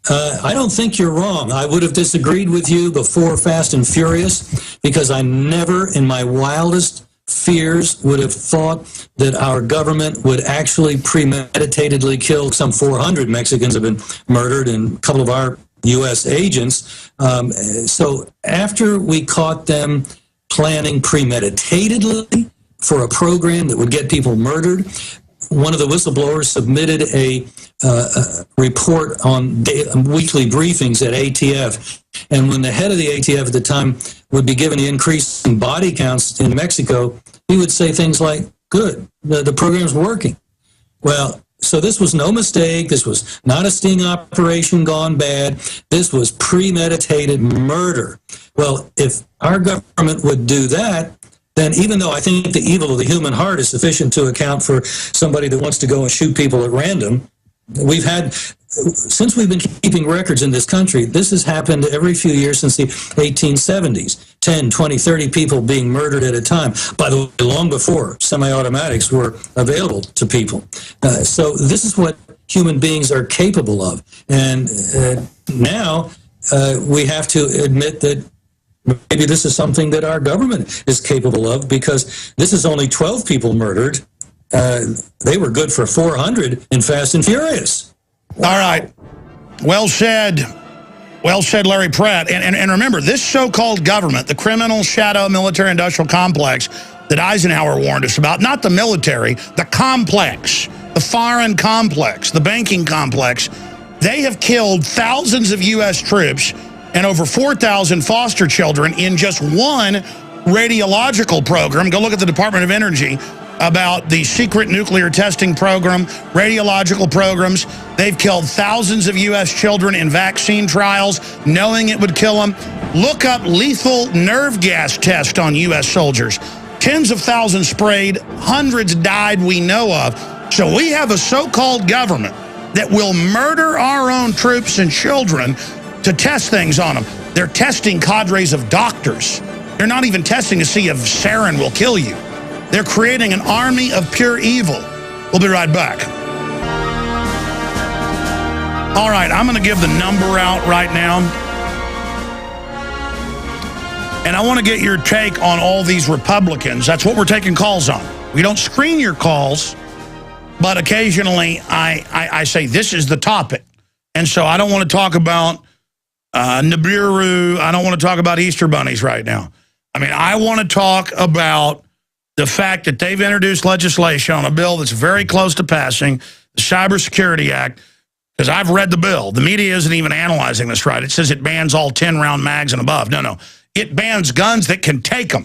I don't think you're wrong. I would have disagreed with you before Fast and Furious because I never in my wildest fears, would have thought that our government would actually premeditatedly kill some 400 Mexicans have been murdered and a couple of our U.S. agents. So after we caught them planning premeditatedly for a program that would get people murdered, one of the whistleblowers submitted a report on weekly briefings at ATF. And when the head of the ATF at the time would be given the increase in body counts in Mexico, he would say things like, good, the program's working. Well, so this was no mistake. This was not a sting operation gone bad. This was premeditated murder. Well, if our government would do that, then even though I think the evil of the human heart is sufficient to account for somebody that wants to go and shoot people at random, since we've been keeping records in this country, this has happened every few years since the 1870s. 10, 20, 30 people being murdered at a time. By the way, long before semi-automatics were available to people. So this is what human beings are capable of. And now we have to admit that maybe this is something that our government is capable of, because this is only 12 people murdered. They were good for 400 in Fast and Furious. Wow. All right. Well said. Well said, Larry Pratt. And remember, this so-called government, the criminal shadow military-industrial complex that Eisenhower warned us about, not the military, the complex, the foreign complex, the banking complex, they have killed thousands of U.S. troops and over 4,000 foster children in just one radiological program. Go look at the Department of Energy about the secret nuclear testing program, radiological programs. They've killed thousands of U.S. children in vaccine trials, knowing it would kill them. Look up lethal nerve gas test on U.S. soldiers. Tens of thousands sprayed, hundreds died we know of. So we have a so-called government that will murder our own troops and children to test things on them. They're testing cadres of doctors. They're not even testing to see if sarin will kill you. They're creating an army of pure evil. We'll be right back. All right, I'm going to give the number out right now. And I want to get your take on all these Republicans. That's what we're taking calls on. We don't screen your calls, but occasionally I say this is the topic. And so I don't want to talk about Nibiru. I don't want to talk about Easter bunnies right now. I mean, I want to talk about the fact that they've introduced legislation on a bill that's very close to passing, the Cybersecurity Act, because I've read the bill. The media isn't even analyzing this right. It says it bans all 10-round mags and above. No. It bans guns that can take them.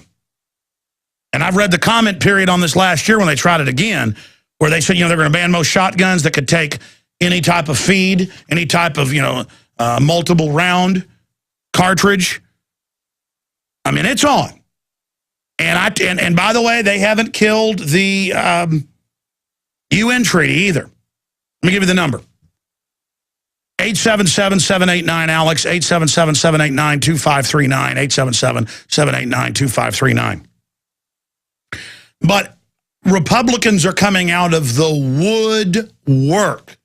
And I've read the comment period on this last year when they tried it again, where they said, they're going to ban most shotguns that could take any type of feed, any type of, multiple round cartridge. I mean, it's on. And by the way, they haven't killed the UN treaty either. Let me give you the number. 877-789-ALEX, 877-789-2539, 877-789-2539. But Republicans are coming out of the woodwork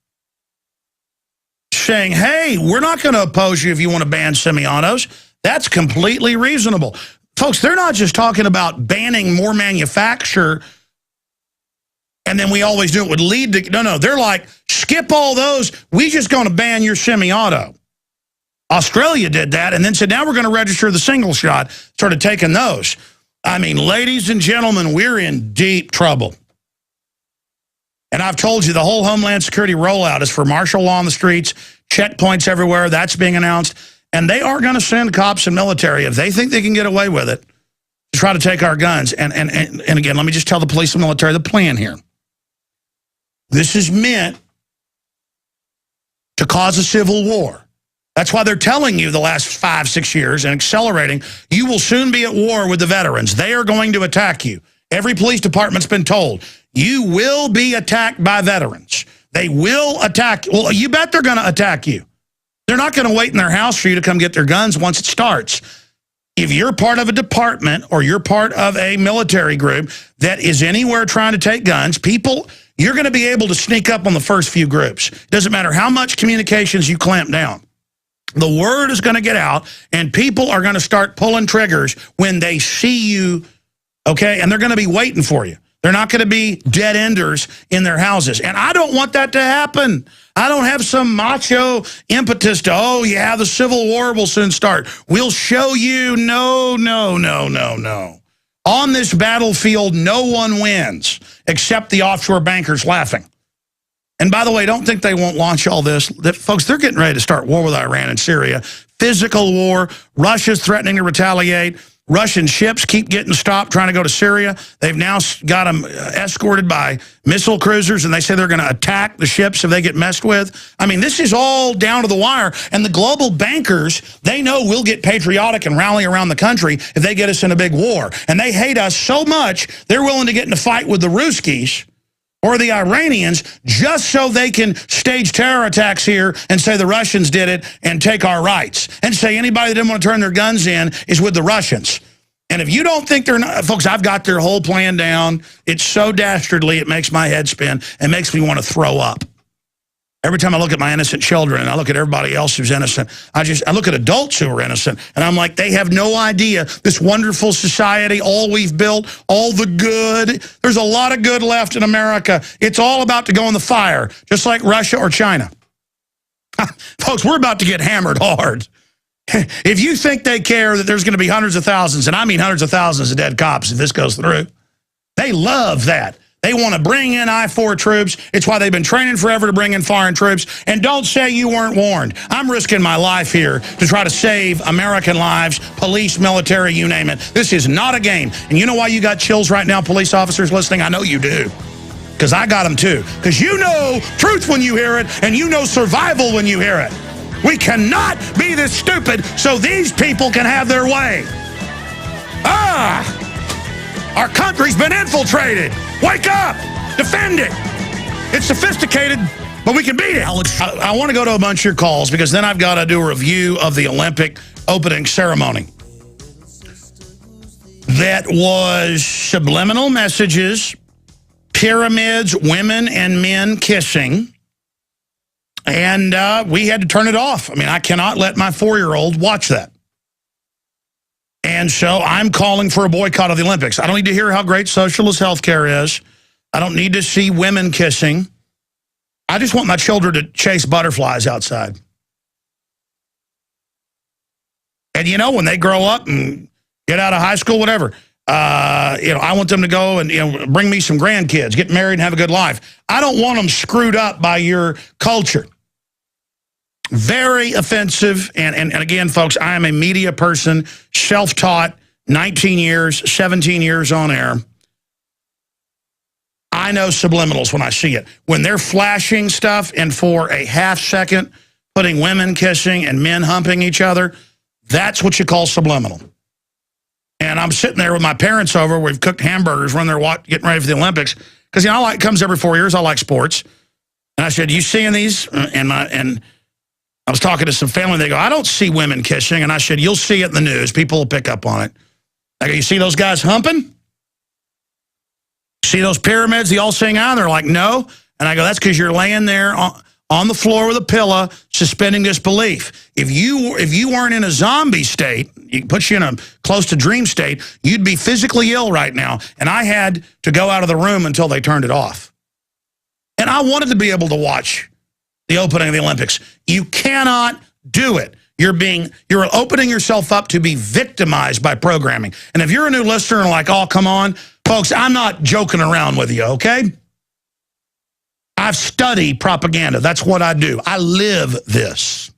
saying, hey, we're not going to oppose you if you want to ban semi-autos. That's completely reasonable. Folks, they're not just talking about banning more manufacture and then we always do it would lead to, no, they're like, skip all those. We just going to ban your semi-auto. Australia did that and then said, now we're going to register the single shot, started taking those. I mean, ladies and gentlemen, we're in deep trouble. And I've told you the whole Homeland Security rollout is for martial law on the streets, checkpoints everywhere. That's being announced. And they are going to send cops and military if they think they can get away with it to try to take our guns. And again, let me just tell the police and military the plan here. This is meant to cause a civil war. That's why they're telling you the last 5-6 years and accelerating, you will soon be at war with the veterans. They are going to attack you. Every police department's been told, you will be attacked by veterans. They will attack. Well, you bet they're going to attack you. They're not going to wait in their house for you to come get their guns once it starts. If you're part of a department or you're part of a military group that is anywhere trying to take guns, you're going to be able to sneak up on the first few groups. It doesn't matter how much communications you clamp down. The word is going to get out, and people are going to start pulling triggers when they see you okay? And they're going to be waiting for you. They're not going to be dead enders in their houses. And I don't want that to happen. I don't have some macho impetus to, oh, yeah, the Civil War will soon start. We'll show you. No, no, no, no, no. On this battlefield, no one wins except the offshore bankers laughing. And by the way, don't think they won't launch all this. Folks, they're getting ready to start war with Iran and Syria. Physical war. Russia's threatening to retaliate. Russian ships keep getting stopped trying to go to Syria. They've now got them escorted by missile cruisers, and they say they're going to attack the ships if they get messed with. I mean, this is all down to the wire. And the global bankers, they know we'll get patriotic and rally around the country if they get us in a big war. And they hate us so much, they're willing to get in a fight with the Ruskies or the Iranians just so they can stage terror attacks here and say the Russians did it and take our rights. And say anybody that didn't want to turn their guns in is with the Russians. And if you don't think they're not, folks, I've got their whole plan down. It's so dastardly, it makes my head spin and makes me want to throw up. Every time I look at my innocent children and I look at everybody else who's innocent, I look at adults who are innocent, and I'm like, they have no idea this wonderful society, all we've built, all the good. There's a lot of good left in America. It's all about to go in the fire, just like Russia or China. Folks, we're about to get hammered hard. If you think they care that there's going to be hundreds of thousands, and I mean hundreds of thousands of dead cops if this goes through, they love that. They want to bring in I-4 troops. It's why they've been training forever to bring in foreign troops. And don't say you weren't warned. I'm risking my life here to try to save American lives, police, military, you name it. This is not a game. And you know why you got chills right now, police officers listening? I know you do. Because I got them too. Because you know truth when you hear it, and you know survival when you hear it. We cannot be this stupid so these people can have their way. Our country's been infiltrated. Wake up! Defend it! It's sophisticated, but we can beat it. I want to go to a bunch of your calls because then I've got to do a review of the Olympic opening ceremony. That was subliminal messages, pyramids, women and men kissing, and we had to turn it off. I mean, I cannot let my 4-year-old watch that. And so I'm calling for a boycott of the Olympics. I don't need to hear how great socialist health care is. I don't need to see women kissing. I just want my children to chase butterflies outside. And, you know, when they grow up and get out of high school, whatever, I want them to go and, bring me some grandkids, get married and have a good life. I don't want them screwed up by your culture. Very offensive, and again, folks, I am a media person, self-taught, 19 years, 17 years on air. I know subliminals when I see it. When they're flashing stuff and for a half second putting women kissing and men humping each other, that's what you call subliminal. And I'm sitting there with my parents over, we've cooked hamburgers when they're getting ready for the Olympics, because, it comes every 4 years, I like sports. And I said, you seeing these? And I was talking to some family, they go, I don't see women kissing. And I said, you'll see it in the news. People will pick up on it. I go, you see those guys humping? See those pyramids, the all-seeing eye? And they're like, no. And I go, that's because you're laying there on the floor with a pillow, suspending disbelief. If you weren't in a zombie state, it puts you in a close to dream state, you'd be physically ill right now. And I had to go out of the room until they turned it off. And I wanted to be able to watch the opening of the Olympics. You cannot do it. You're opening yourself up to be victimized by programming. And if you're a new listener and like, oh, come on, folks, I'm not joking around with you, okay? I've studied propaganda. That's what I do. I live this.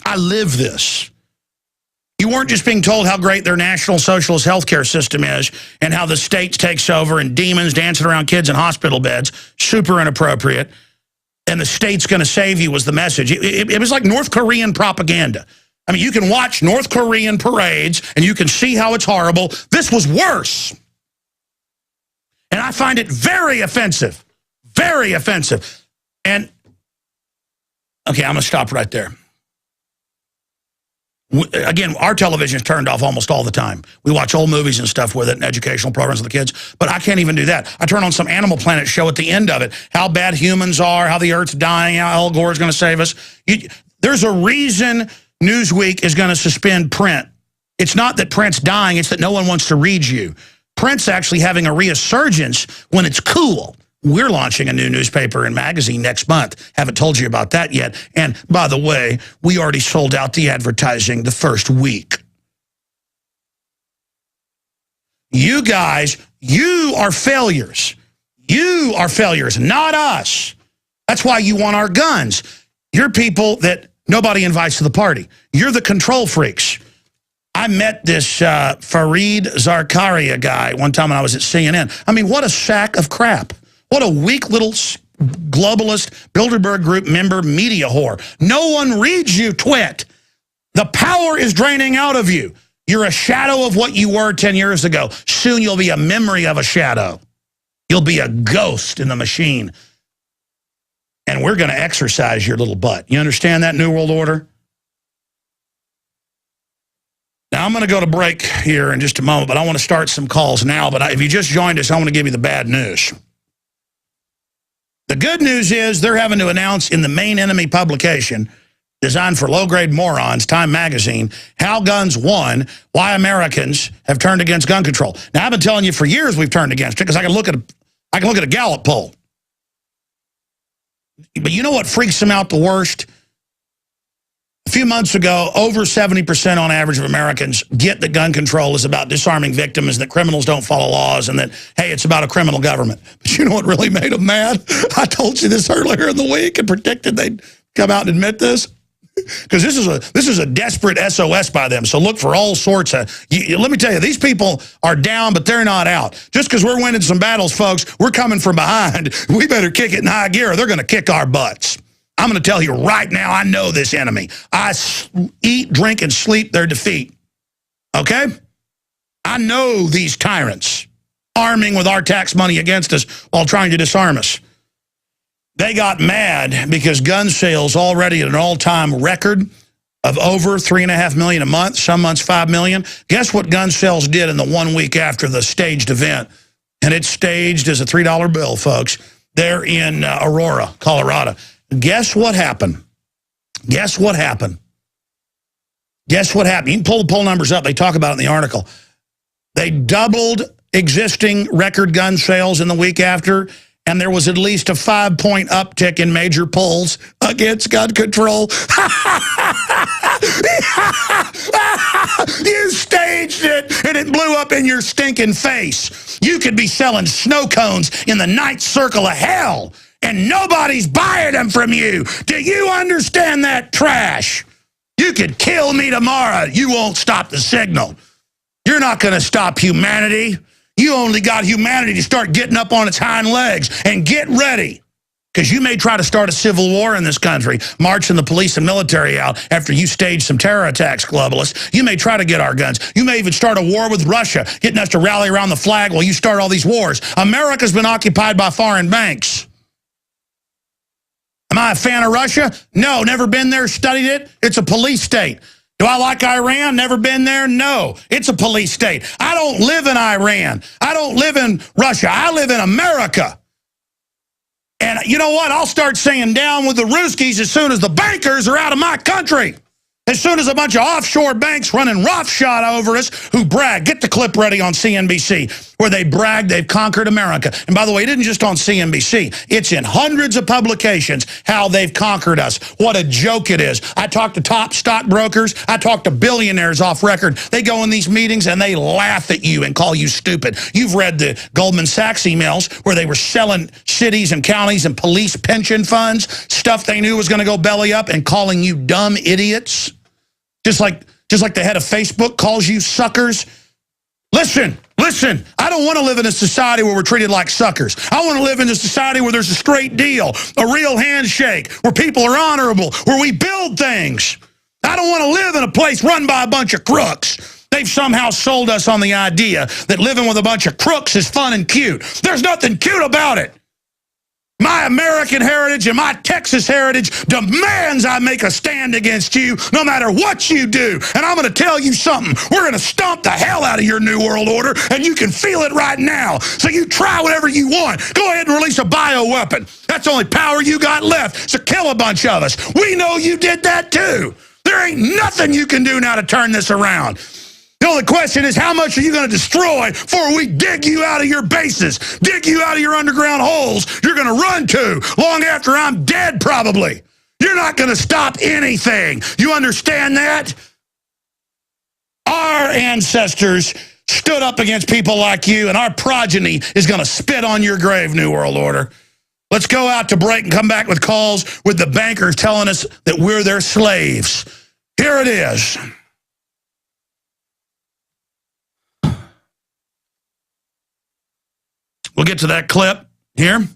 I live this. You weren't just being told how great their national socialist health care system is and how the state takes over and demons dancing around kids in hospital beds, super inappropriate, and the state's going to save you was the message. It was like North Korean propaganda. I mean, you can watch North Korean parades and you can see how it's horrible. This was worse. And I find it very offensive. Very offensive. And, okay, I'm going to stop right there. Again, our television is turned off almost all the time. We watch old movies and stuff with it and educational programs with the kids, but I can't even do that. I turn on some Animal Planet show at the end of it, how bad humans are, how the Earth's dying, how Al Gore's going to save us. There's a reason Newsweek is going to suspend print. It's not that print's dying, it's that no one wants to read you. Print's actually having a resurgence when it's cool. We're launching a new newspaper and magazine next month. Haven't told you about that yet. And by the way, we already sold out the advertising the first week. You guys, you are failures. You are failures, not us. That's why you want our guns. You're people that nobody invites to the party. You're the control freaks. I met this Fareed Zakaria guy one time when I was at CNN. I mean, what a sack of crap. What a weak little globalist Bilderberg Group member media whore. No one reads you, twit. The power is draining out of you. You're a shadow of what you were 10 years ago. Soon you'll be a memory of a shadow. You'll be a ghost in the machine. And we're going to exercise your little butt. You understand that, New World Order? Now, I'm going to go to break here in just a moment, but I want to start some calls now. But if you just joined us, I want to give you the bad news. The good news is they're having to announce in the main enemy publication, designed for low-grade morons, Time Magazine, how guns won, why Americans have turned against gun control. Now, I've been telling you for years we've turned against it because I can look at a Gallup poll. But you know what freaks them out the worst? A few months ago, over 70% on average of Americans get that gun control is about disarming victims, that criminals don't follow laws, and that, hey, it's about a criminal government. But you know what really made them mad? I told you this earlier in the week and predicted they'd come out and admit this. Because this is a desperate SOS by them. So look for all sorts of... let me tell you, these people are down, but they're not out. Just because we're winning some battles, folks, we're coming from behind. We better kick it in high gear or they're going to kick our butts. I'm going to tell you right now, I know this enemy. I eat, drink, and sleep their defeat. Okay? I know these tyrants arming with our tax money against us while trying to disarm us. They got mad because gun sales already at an all-time record of over 3.5 million a month, some months 5 million. Guess what gun sales did in the 1 week after the staged event? And it's staged as a $3 bill, folks. They're in Aurora, Colorado. Guess what happened? Guess what happened? Guess what happened? You can pull the poll numbers up. They talk about it in the article. They doubled existing record gun sales in the week after, and there was at least a 5-point uptick in major polls against gun control. You staged it, and it blew up in your stinking face. You could be selling snow cones in the ninth circle of hell, and nobody's buying them from you. Do you understand that trash? You could kill me tomorrow. You won't stop the signal. You're not going to stop humanity. You only got humanity to start getting up on its hind legs. And get ready, because you may try to start a civil war in this country, marching the police and military out after you stage some terror attacks, globalists. You may try to get our guns. You may even start a war with Russia, getting us to rally around the flag while you start all these wars. America's been occupied by foreign banks. Am I a fan of Russia? No, never been there, studied it. It's a police state. Do I like Iran? Never been there? No. It's a police state. I don't live in Iran. I don't live in Russia. I live in America. And you know what? I'll start saying down with the Ruskies as soon as the bankers are out of my country. As soon as a bunch of offshore banks running roughshod over us who brag. Get the clip ready on CNBC where they brag they've conquered America. And by the way, it isn't just on CNBC. It's in hundreds of publications how they've conquered us. What a joke it is. I talk to top stockbrokers. I talk to billionaires off record. They go in these meetings and they laugh at you and call you stupid. You've read the Goldman Sachs emails where they were selling cities and counties and police pension funds, stuff they knew was going to go belly up, and calling you dumb idiots. Just like the head of Facebook calls you suckers. Listen, I don't want to live in a society where we're treated like suckers. I want to live in a society where there's a straight deal, a real handshake, where people are honorable, where we build things. I don't want to live in a place run by a bunch of crooks. They've somehow sold us on the idea that living with a bunch of crooks is fun and cute. There's nothing cute about it. My American heritage and my Texas heritage demands I make a stand against you no matter what you do. And I'm going to tell you something. We're going to stomp the hell out of your New World Order, and you can feel it right now. So you try whatever you want. Go ahead and release a bioweapon. That's the only power you got left, so kill a bunch of us. We know you did that too. There ain't nothing you can do now to turn this around. The only question is, how much are you going to destroy before we dig you out of your bases, dig you out of your underground holes you're going to run to long after I'm dead, probably. You're not going to stop anything. You understand that? Our ancestors stood up against people like you, and our progeny is going to spit on your grave, New World Order. Let's go out to break and come back with calls with the bankers telling us that we're their slaves. Here it is. We'll get to that clip here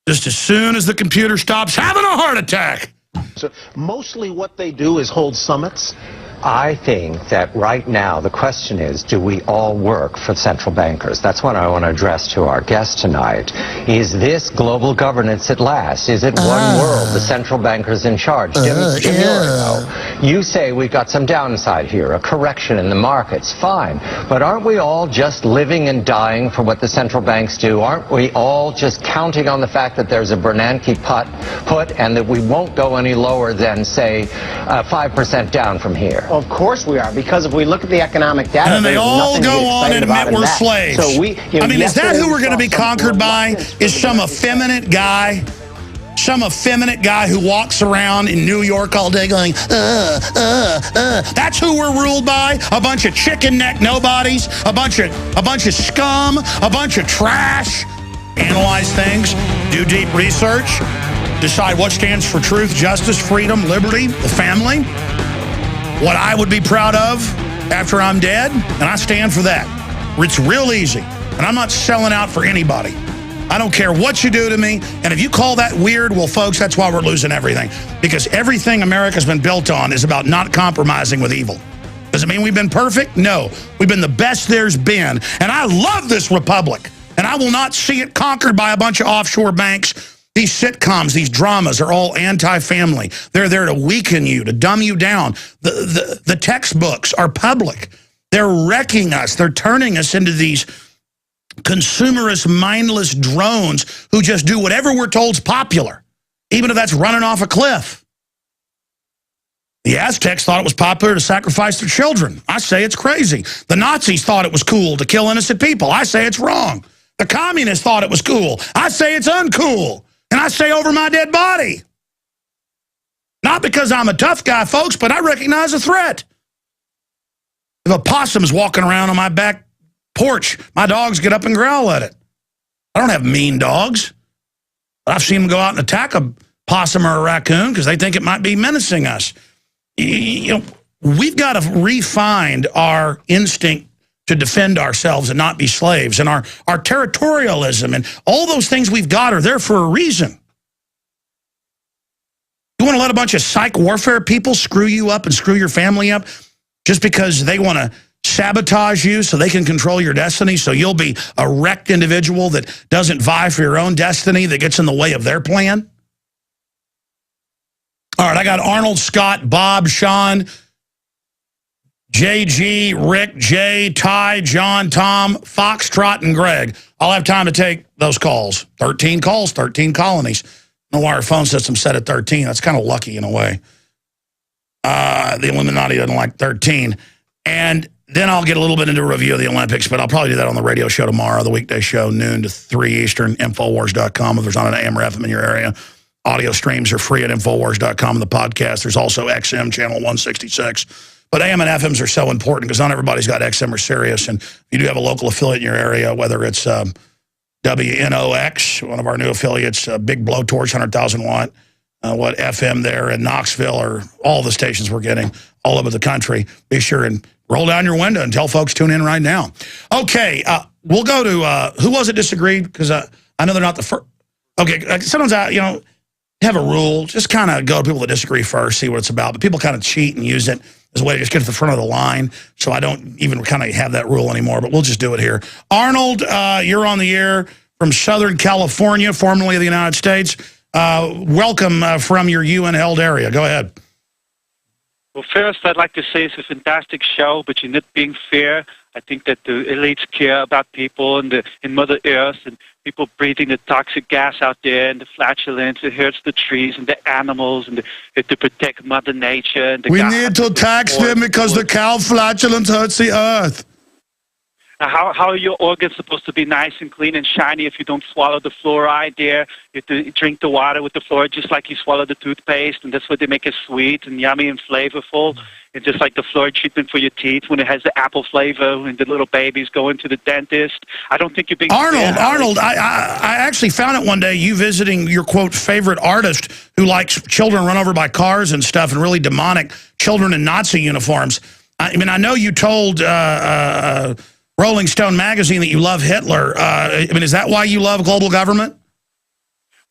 just as soon as the computer stops having a heart attack. So mostly what they do is hold summits. I think that right now the question is, do we all work for central bankers? That's what I want to address to our guest tonight. Is this global governance at last? Is it one world, the central bankers in charge? Jim Urigo, you say we've got some downside here, a correction in the markets. Fine. But aren't we all just living and dying for what the central banks do? Aren't we all just counting on the fact that there's a Bernanke put and that we won't go any lower than, say, 5% down from here? Of course we are, because if we look at the economic data, and then they all go on and admit we're slaves. So I mean, is that who we're going to be conquered by? Is some effeminate guy? Some effeminate guy who walks around in New York all day going, That's who we're ruled by? A bunch of chicken neck nobodies, a bunch of scum, a bunch of trash. Analyze things, do deep research, decide what stands for truth, justice, freedom, liberty, the family. What I would be proud of after I'm dead, and I stand for that. It's real easy, and I'm not selling out for anybody. I don't care what you do to me, and if you call that weird, well, folks, that's why we're losing everything. Because everything America's been built on is about not compromising with evil. Does it mean we've been perfect? No. We've been the best there's been, and I love this republic, and I will not see it conquered by a bunch of offshore banks. These sitcoms, these dramas are all anti-family. They're there to weaken you, to dumb you down. The textbooks are public. They're wrecking us. They're turning us into these consumerist, mindless drones who just do whatever we're told's popular, even if that's running off a cliff. The Aztecs thought it was popular to sacrifice their children. I say it's crazy. The Nazis thought it was cool to kill innocent people. I say it's wrong. The communists thought it was cool. I say it's uncool. And I say over my dead body. Not because I'm a tough guy, folks, but I recognize a threat. If a possum's walking around on my back porch, my dogs get up and growl at it. I don't have mean dogs. But I've seen them go out and attack a possum or a raccoon because they think it might be menacing us. You know, we've got to re-find our instinct to defend ourselves and not be slaves. And our territorialism and all those things we've got are there for a reason. You want to let a bunch of psych warfare people screw you up and screw your family up just because they want to sabotage you so they can control your destiny, so you'll be a wrecked individual that doesn't vie for your own destiny, that gets in the way of their plan? All right, I got Arnold, Scott, Bob, Sean, JG, Rick, Jay, Ty, John, Tom, Foxtrot, and Greg. I'll have time to take those calls. 13 calls, 13 colonies. No wire phone system set at 13. That's kind of lucky in a way. The Illuminati doesn't like 13. And then I'll get a little bit into a review of the Olympics, but I'll probably do that on the radio show tomorrow, the weekday show, noon to 3 Eastern, Infowars.com. If there's not an AM or FM in your area, audio streams are free at Infowars.com and the podcast. There's also XM channel 166. But AM and FMs are so important because not everybody's got XM or Sirius. And you do have a local affiliate in your area, whether it's WNOX, one of our new affiliates, big blowtorch, 100,000 watt, FM there in Knoxville, or all the stations we're getting all over the country. Be sure and roll down your window and tell folks tune in right now. Okay, we'll go to who was it disagreed? Because I know they're not the first. Okay, sometimes have a rule. Just kind of go to people that disagree first, see what it's about. But people kind of cheat and use it as a way to just get to the front of the line. So I don't even kind of have that rule anymore, but we'll just do it here. Arnold, you're on the air from Southern California, formerly of the United States. Welcome from your UN-held area. Go ahead. Well, first, I'd like to say it's a fantastic show, but you're not being fair. I think that the elites care about people in Mother Earth and people breathing the toxic gas out there and the flatulence. It hurts the trees and the animals and to protect Mother Nature. And we need to tax them because the cow flatulence hurts the earth. Now, how are your organs supposed to be nice and clean and shiny if you don't swallow the fluoride there? You have to drink the water with the fluoride just like you swallow the toothpaste, and that's what they make it sweet and yummy and flavorful. It's just like the fluoride treatment for your teeth when it has the apple flavor and the little babies going to the dentist. I don't think you're being fair, Arnold, I actually found it one day, you visiting your, quote, favorite artist who likes children run over by cars and stuff and really demonic children in Nazi uniforms. I mean, I know you told Rolling Stone magazine that you love Hitler. I mean, is that why you love global government?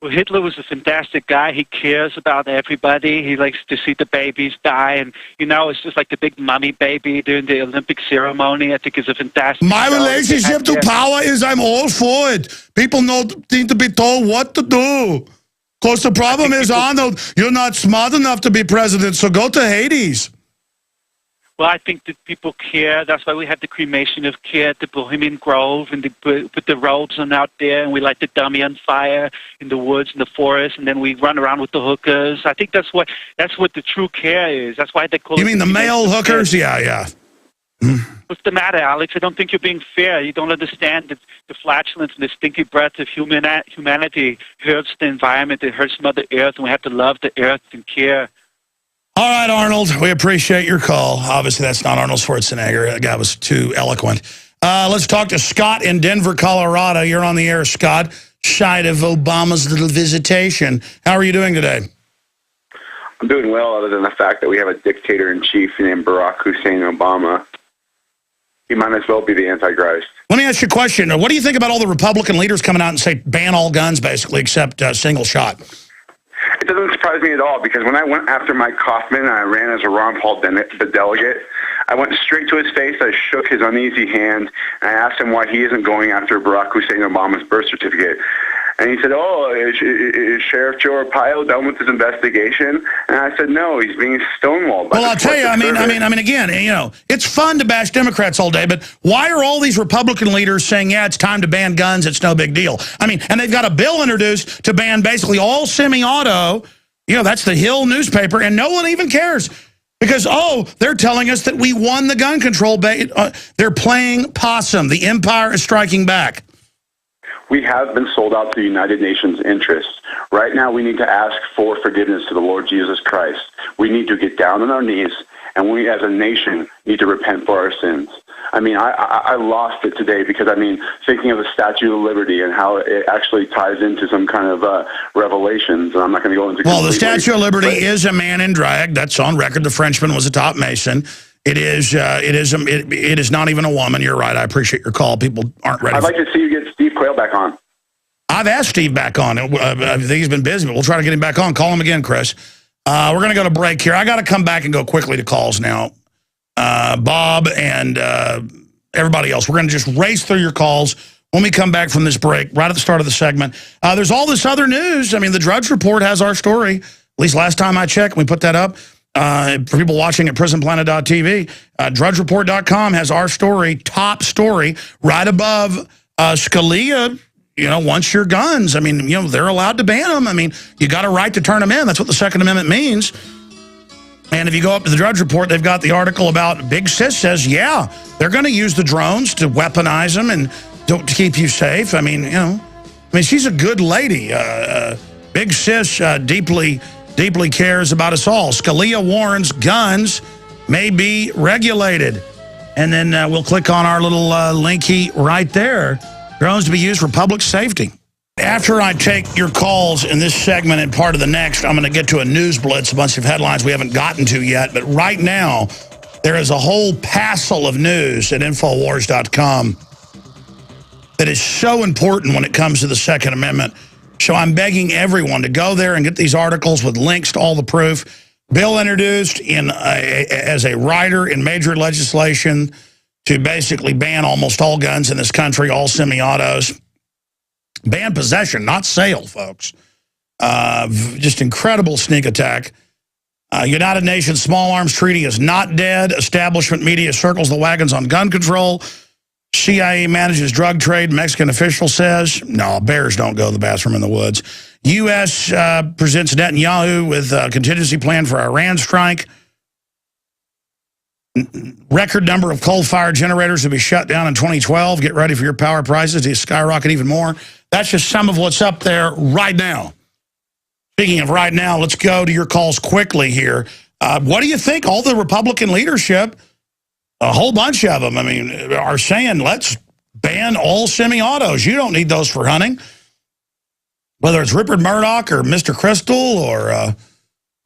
Well, Hitler was a fantastic guy. He cares about everybody. He likes to see the babies die. And, you know, it's just like the big mummy baby during the Olympic ceremony. I think it's a fantastic My show. relationship to power is I'm all for it. People need to be told what to do. Because the problem is, Arnold, you're not smart enough to be president, so go to Hades. Well, I think that people care. That's why we have the cremation of care at the Bohemian Grove, and they put the robes on out there, and we light the dummy on fire in the woods, in the forest, and then we run around with the hookers. I think that's what the true care is. That's why they call it. You mean the male hookers? Yeah. What's the matter, Alex? I don't think you're being fair. You don't understand that the flatulence and the stinky breath of humanity hurts the environment. It hurts Mother Earth, and we have to love the earth and care. All right, Arnold, we appreciate your call. Obviously, that's not Arnold Schwarzenegger. That guy was too eloquent. Let's talk to Scott in Denver, Colorado. You're on the air, Scott. Side of Obama's little visitation. How are you doing today? I'm doing well, other than the fact that we have a dictator-in-chief named Barack Hussein Obama. He might as well be the Antichrist. Let me ask you a question. What do you think about all the Republican leaders coming out and say ban all guns, basically, except single shot? It doesn't surprise me at all, because when I went after Mike Kaufman and I ran as a Ron Paul the delegate, I went straight to his face, I shook his uneasy hand, and I asked him why he isn't going after Barack Hussein Obama's birth certificate. And he said, is Sheriff Joe Arpaio done with his investigation? And I said, no, he's being stonewalled. Well, I'll tell you, I mean, again, you know, it's fun to bash Democrats all day, but why are all these Republican leaders saying, yeah, it's time to ban guns, it's no big deal? I mean, and they've got a bill introduced to ban basically all semi-auto, you know, that's the Hill newspaper, and no one even cares. Because, they're telling us that we won the gun control. They're playing possum. The empire is striking back. We have been sold out to the United Nations interests. Right now, we need to ask for forgiveness to the Lord Jesus Christ. We need to get down on our knees, and we as a nation need to repent for our sins. I mean, I lost it today because, I mean, thinking of the Statue of Liberty and how it actually ties into some kind of revelations, and I'm not going to go into. Well, the Statue of Liberty is a man in drag. That's on record. The Frenchman was a top Mason. It is not even a woman. You're right. I appreciate your call. People aren't ready. I'd like to see you get Steve Quayle back on. I've asked Steve back on. I think he's been busy, but we'll try to get him back on. Call him again, Chris. We're going to go to break here. I got to come back and go quickly to calls now. Bob and everybody else. We're going to just race through your calls when we come back from this break, right at the start of the segment. There's all this other news. I mean, the Drudge Report has our story. At least last time I checked, we put that up. For people watching at prisonplanet.tv, drudgereport.com has our story, top story, right above Scalia, you know, wants your guns. I mean, you know, they're allowed to ban them. I mean, you got a right to turn them in. That's what the Second Amendment means. And if you go up to the Drudge Report, they've got the article about Big Sis says, yeah, they're going to use the drones to weaponize them and to keep you safe. I mean, you know, she's a good lady. Big Sis deeply cares about us all. Scalia warns guns may be regulated. And then we'll click on our little linky right there. Drones to be used for public safety. After I take your calls in this segment and part of the next, I'm going to get to a news blitz, a bunch of headlines we haven't gotten to yet. But right now, there is a whole passel of news at Infowars.com that is so important when it comes to the Second Amendment. So I'm begging everyone to go there and get these articles with links to all the proof. Bill introduced as a rider in major legislation to basically ban almost all guns in this country, all semi-autos. Ban possession, not sale, folks. Just incredible sneak attack. United Nations Small Arms Treaty is not dead. Establishment media circles the wagons on gun control. CIA manages drug trade, Mexican official says. No, bears don't go to the bathroom in the woods. U.S. presents Netanyahu with a contingency plan for Iran strike. Record number of coal-fired generators to be shut down in 2012. Get ready for your power prices to skyrocket even more. That's just some of what's up there right now. Speaking of right now, let's go to your calls quickly here. What do you think? All the Republican leadership, a whole bunch of them, I mean, are saying, let's ban all semi-autos. You don't need those for hunting. Whether it's Rupert Murdoch or Mr. Crystal or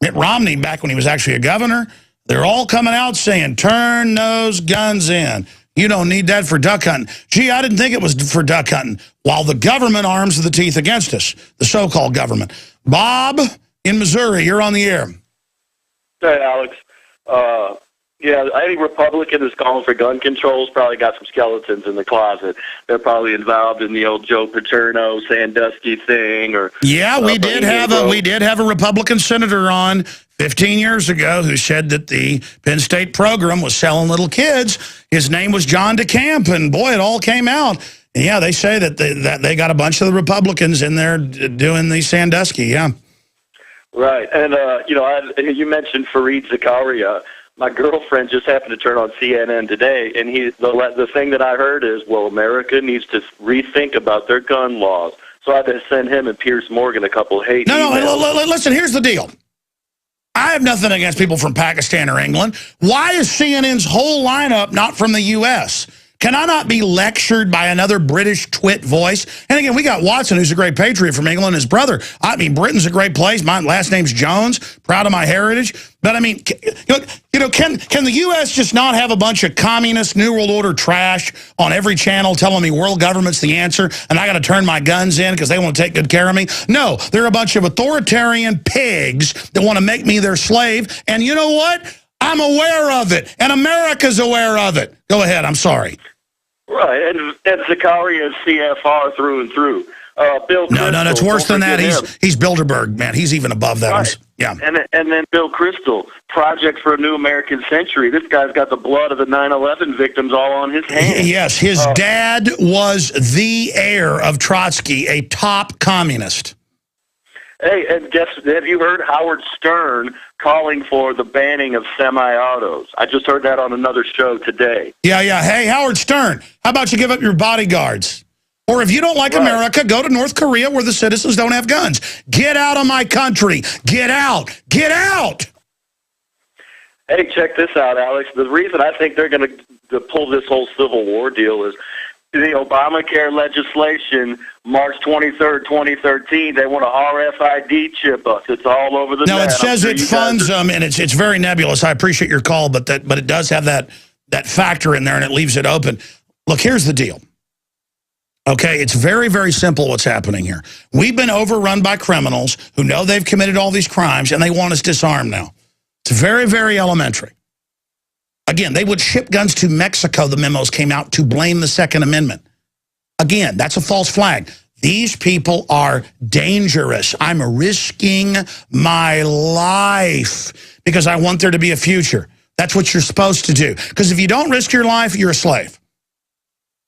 Mitt Romney back when he was actually a governor, they're all coming out saying, turn those guns in. You don't need that for duck hunting. Gee, I didn't think it was for duck hunting. While the government arms the teeth against us, the so-called government. Bob in Missouri, you're on the air. Hey, Alex. Yeah, any Republican that's calling for gun control's probably got some skeletons in the closet. They're probably involved in the old Joe Paterno Sandusky thing, or yeah, we did have a Republican senator on 15 years ago who said that the Penn State program was selling little kids. His name was John DeCamp, and boy, it all came out. And yeah, they say that they got a bunch of the Republicans in there doing the Sandusky. Yeah, right. And you mentioned Fareed Zakaria. My girlfriend just happened to turn on CNN today, and the thing that I heard is, well, America needs to rethink about their gun laws. So I had to send him and Piers Morgan a couple of hate emails. Listen, here's the deal. I have nothing against people from Pakistan or England. Why is CNN's whole lineup not from the U.S.? Can I not be lectured by another British twit voice? And again, we got Watson, who's a great patriot from England, his brother. I mean, Britain's a great place. My last name's Jones. Proud of my heritage. But I mean, can the U.S. just not have a bunch of communist New World Order trash on every channel telling me world government's the answer and I got to turn my guns in because they want to take good care of me? No, they're a bunch of authoritarian pigs that want to make me their slave. And you know what? I'm aware of it, and America's aware of it. Go ahead. I'm sorry. Right, and Zakaria is CFR through and through. Bill Crystal, no, it's worse than that. He's Bilderberg, man. He's even above that. Right. Yeah. And then Bill Crystal, Project for a New American Century. This guy's got the blood of the 9/11 victims all on his hands. Yes, his dad was the heir of Trotsky, a top communist. Hey, and have you heard Howard Stern calling for the banning of semi-autos? I just heard that on another show today. Yeah. Hey, Howard Stern, how about you give up your bodyguards? Or if you don't like America, go to North Korea where the citizens don't have guns. Get out of my country. Get out. Get out. Hey, check this out, Alex. The reason I think they're going to pull this whole Civil War deal is the Obamacare legislation, March 23rd, 2013, they want a RFID chip us. It's all over the net. No, it says it funds them, and it's very nebulous. I appreciate your call, but it does have that factor in there, and it leaves it open. Look, here's the deal. Okay, it's very, very simple what's happening here. We've been overrun by criminals who know they've committed all these crimes, and they want us disarmed now. It's very, very elementary. Again, they would ship guns to Mexico, the memos came out, to blame the Second Amendment. Again, that's a false flag. These people are dangerous. I'm risking my life because I want there to be a future. That's what you're supposed to do. Because if you don't risk your life, you're a slave.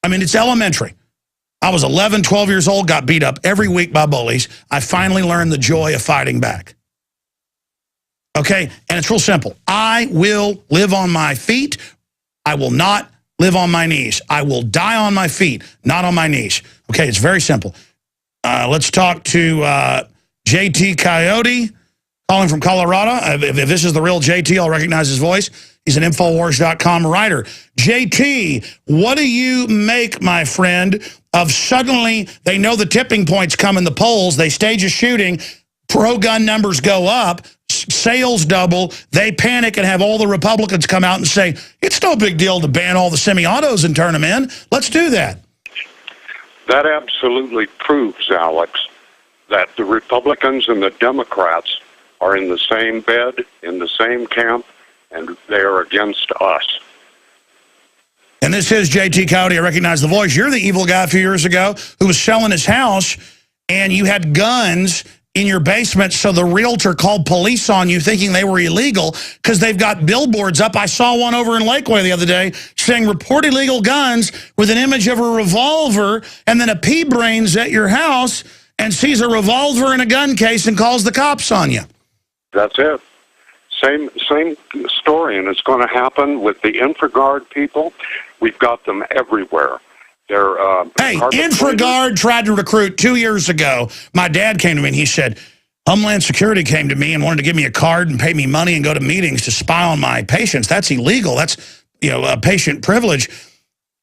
I mean, it's elementary. I was 11, 12 years old, got beat up every week by bullies. I finally learned the joy of fighting back. Okay, and it's real simple. I will live on my feet. I will not live on my knees. I will die on my feet, not on my knees. Okay, it's very simple. Let's talk to JT Coyote, calling from Colorado. If this is the real JT, I'll recognize his voice. He's an Infowars.com writer. JT, what do you make, my friend, of suddenly they know the tipping points come in the polls, they stage a shooting, pro-gun numbers go up, sales double, they panic and have all the Republicans come out and say, it's no big deal to ban all the semi-autos and turn them in. Let's do that. That absolutely proves, Alex, that the Republicans and the Democrats are in the same bed, in the same camp, and they are against us. And this is JT Cowdy. I recognize the voice. You're the evil guy a few years ago who was selling his house, and you had guns in your basement, so the realtor called police on you thinking they were illegal because they've got billboards up. I saw one over in Lakeway the other day saying report illegal guns with an image of a revolver, and then a pea-brains at your house and sees a revolver in a gun case and calls the cops on you. That's it. Same story, and it's going to happen with the InfraGard people. We've got them everywhere. They're hey, InfraGard tried to recruit 2 years ago. My dad came to me and he said, Homeland Security came to me and wanted to give me a card and pay me money and go to meetings to spy on my patients. That's illegal. That's, you know, a patient privilege.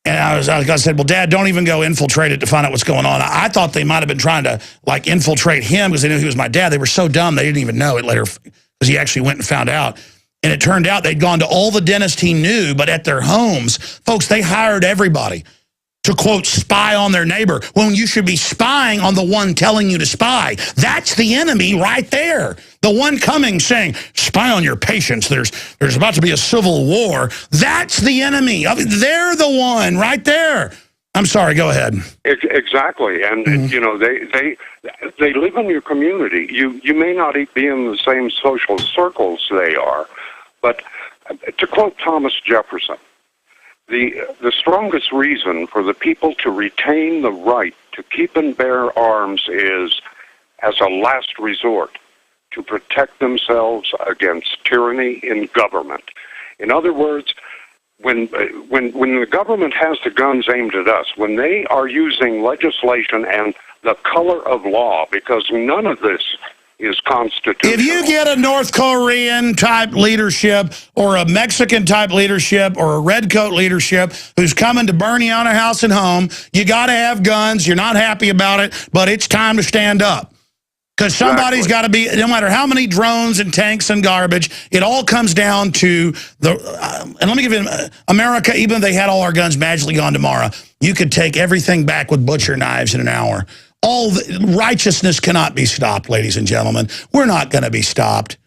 And I said, well, Dad, don't even go infiltrate it to find out what's going on. I thought they might have been trying to, like, infiltrate him because they knew he was my dad. They were so dumb they didn't even know it later because he actually went and found out. And it turned out they'd gone to all the dentists he knew, but at their homes. Folks, they hired everybody to, quote, spy on their neighbor when you should be spying on the one telling you to spy. That's the enemy right there. The one coming saying, spy on your patients. There's about to be a civil war. That's the enemy. They're the one right there. I'm sorry, go ahead. Exactly. And, you know, they live in your community. You may not be in the same social circles they are, but to quote Thomas Jefferson, the strongest reason for the people to retain the right to keep and bear arms is, as a last resort, to protect themselves against tyranny in government. In other words, when the government has the guns aimed at us, when they are using legislation and the color of law, because none of this is constitutional. If you get a North Korean type leadership or a Mexican type leadership or a redcoat leadership who's coming to burn you out of house and home, you got to have guns. You're not happy about it, but it's time to stand up. Because somebody's got to be, no matter how many drones and tanks and garbage, it all comes down to the, and let me give you, America, even if they had all our guns magically gone tomorrow, you could take everything back with butcher knives in an hour. Righteousness cannot be stopped, ladies and gentlemen. We're not going to be stopped.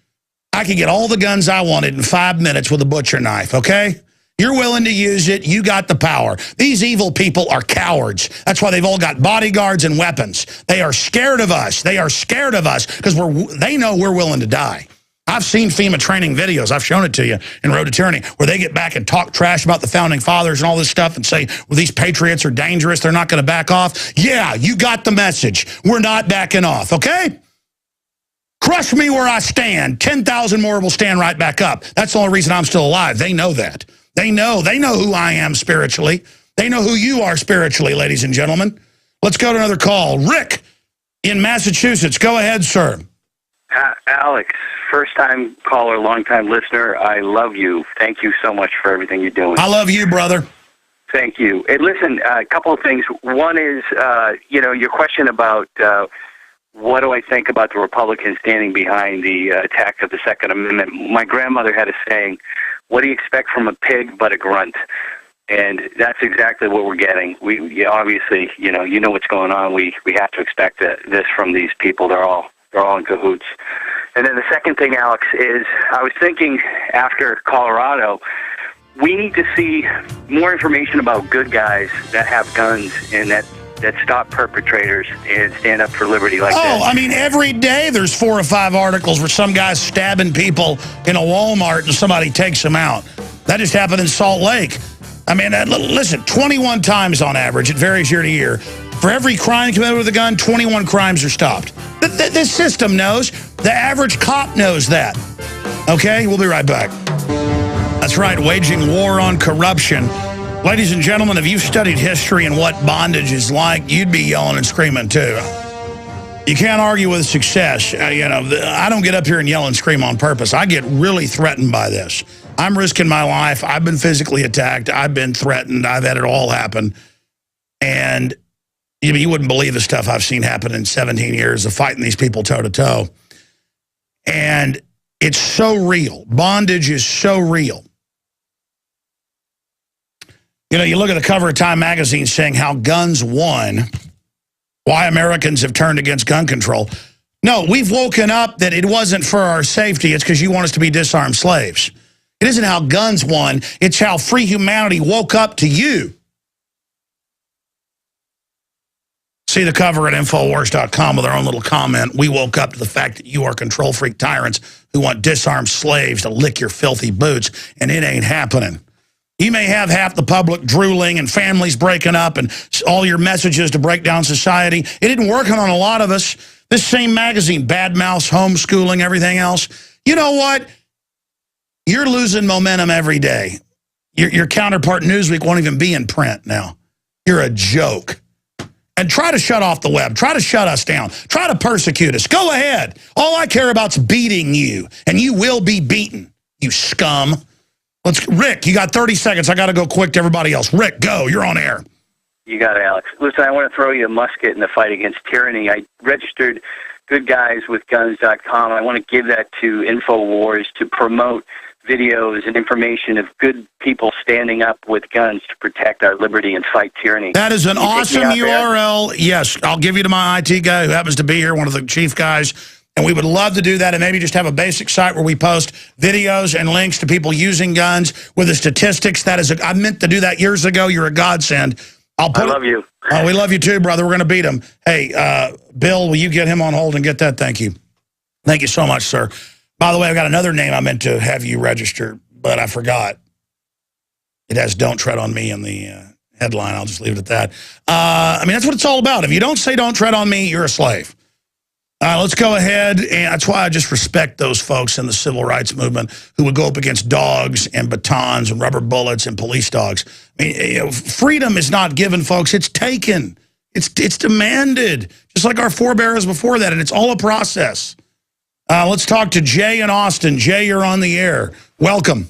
I could get all the guns I wanted in 5 minutes with a butcher knife, okay? You're willing to use it. You got the power. These evil people are cowards. That's why they've all got bodyguards and weapons. They are scared of us. They are scared of us because they know we're willing to die. I've seen FEMA training videos. I've shown it to you in Road to Tyranny, where they get back and talk trash about the Founding Fathers and all this stuff and say, well, these patriots are dangerous. They're not going to back off. Yeah, you got the message. We're not backing off, okay? Crush me where I stand. 10,000 more will stand right back up. That's the only reason I'm still alive. They know that. They know who I am spiritually. They know who you are spiritually, ladies and gentlemen. Let's go to another call. Rick in Massachusetts. Go ahead, sir. Alex, first-time caller, long-time listener. I love you. Thank you so much for everything you're doing. I love you, brother. Thank you. Hey, listen, a couple of things. One is, your question about what do I think about the Republicans standing behind the attack of the Second Amendment. My grandmother had a saying, what do you expect from a pig but a grunt? And that's exactly what we're getting. We obviously, you know what's going on. We have to expect this from these people. They're all in cahoots. And then the second thing, Alex, is I was thinking after Colorado, we need to see more information about good guys that have guns and that stop perpetrators and stand up for liberty like that. I mean, every day there's 4 or 5 articles where some guy's stabbing people in a Walmart and somebody takes them out. That just happened in Salt Lake. I mean, listen, 21 times on average. It varies year to year. For every crime committed with a gun, 21 crimes are stopped. The system knows. The average cop knows that. Okay? We'll be right back. That's right, waging war on corruption. Ladies and gentlemen, if you've studied history and what bondage is like, you'd be yelling and screaming too. You can't argue with success. I don't get up here and yell and scream on purpose. I get really threatened by this. I'm risking my life. I've been physically attacked. I've been threatened. I've had it all happen. And you wouldn't believe the stuff I've seen happen in 17 years of fighting these people toe-to-toe. And it's so real. Bondage is so real. You look at the cover of Time magazine saying how guns won, why Americans have turned against gun control. No, we've woken up that it wasn't for our safety. It's because you want us to be disarmed slaves. It isn't how guns won. It's how free humanity woke up to you. See the cover at Infowars.com with our own little comment. We woke up to the fact that you are control freak tyrants who want disarmed slaves to lick your filthy boots, and it ain't happening. You may have half the public drooling and families breaking up and all your messages to break down society. It didn't work on a lot of us. This same magazine, Bad Mouths, homeschooling, everything else. You know what? You're losing momentum every day. Your counterpart Newsweek won't even be in print now. You're a joke. And try to shut off the web. Try to shut us down. Try to persecute us. Go ahead. All I care about is beating you. And you will be beaten, you scum. Rick, you got 30 seconds. I got to go quick to everybody else. Rick, go. You're on air. You got it, Alex. Listen, I want to throw you a musket in the fight against tyranny. I registered goodguyswithguns.com. I want to give that to InfoWars to promote videos and information of good people standing up with guns to protect our liberty and fight tyranny. That is an awesome URL. Yes, I'll give you to my IT guy who happens to be here, one of the chief guys. And we would love to do that and maybe just have a basic site where we post videos and links to people using guns with the statistics. That is, I meant to do that years ago. You're a godsend. I love you. Oh, we love you too, brother. We're going to beat him. Hey, Bill, will you get him on hold and get that? Thank you. Thank you so much, sir. By the way, I've got another name I meant to have you register, but I forgot. It has "Don't Tread on Me" in the headline. I'll just leave it at that. I mean, that's what it's all about. If you don't say "Don't tread on me," you're a slave. Let's go ahead, and that's why I just respect those folks in the civil rights movement who would go up against dogs and batons and rubber bullets and police dogs. I mean, freedom is not given, folks. It's taken. It's demanded, just like our forebears before that, and it's all a process. Let's talk to Jay in Austin. Jay, you're on the air. Welcome.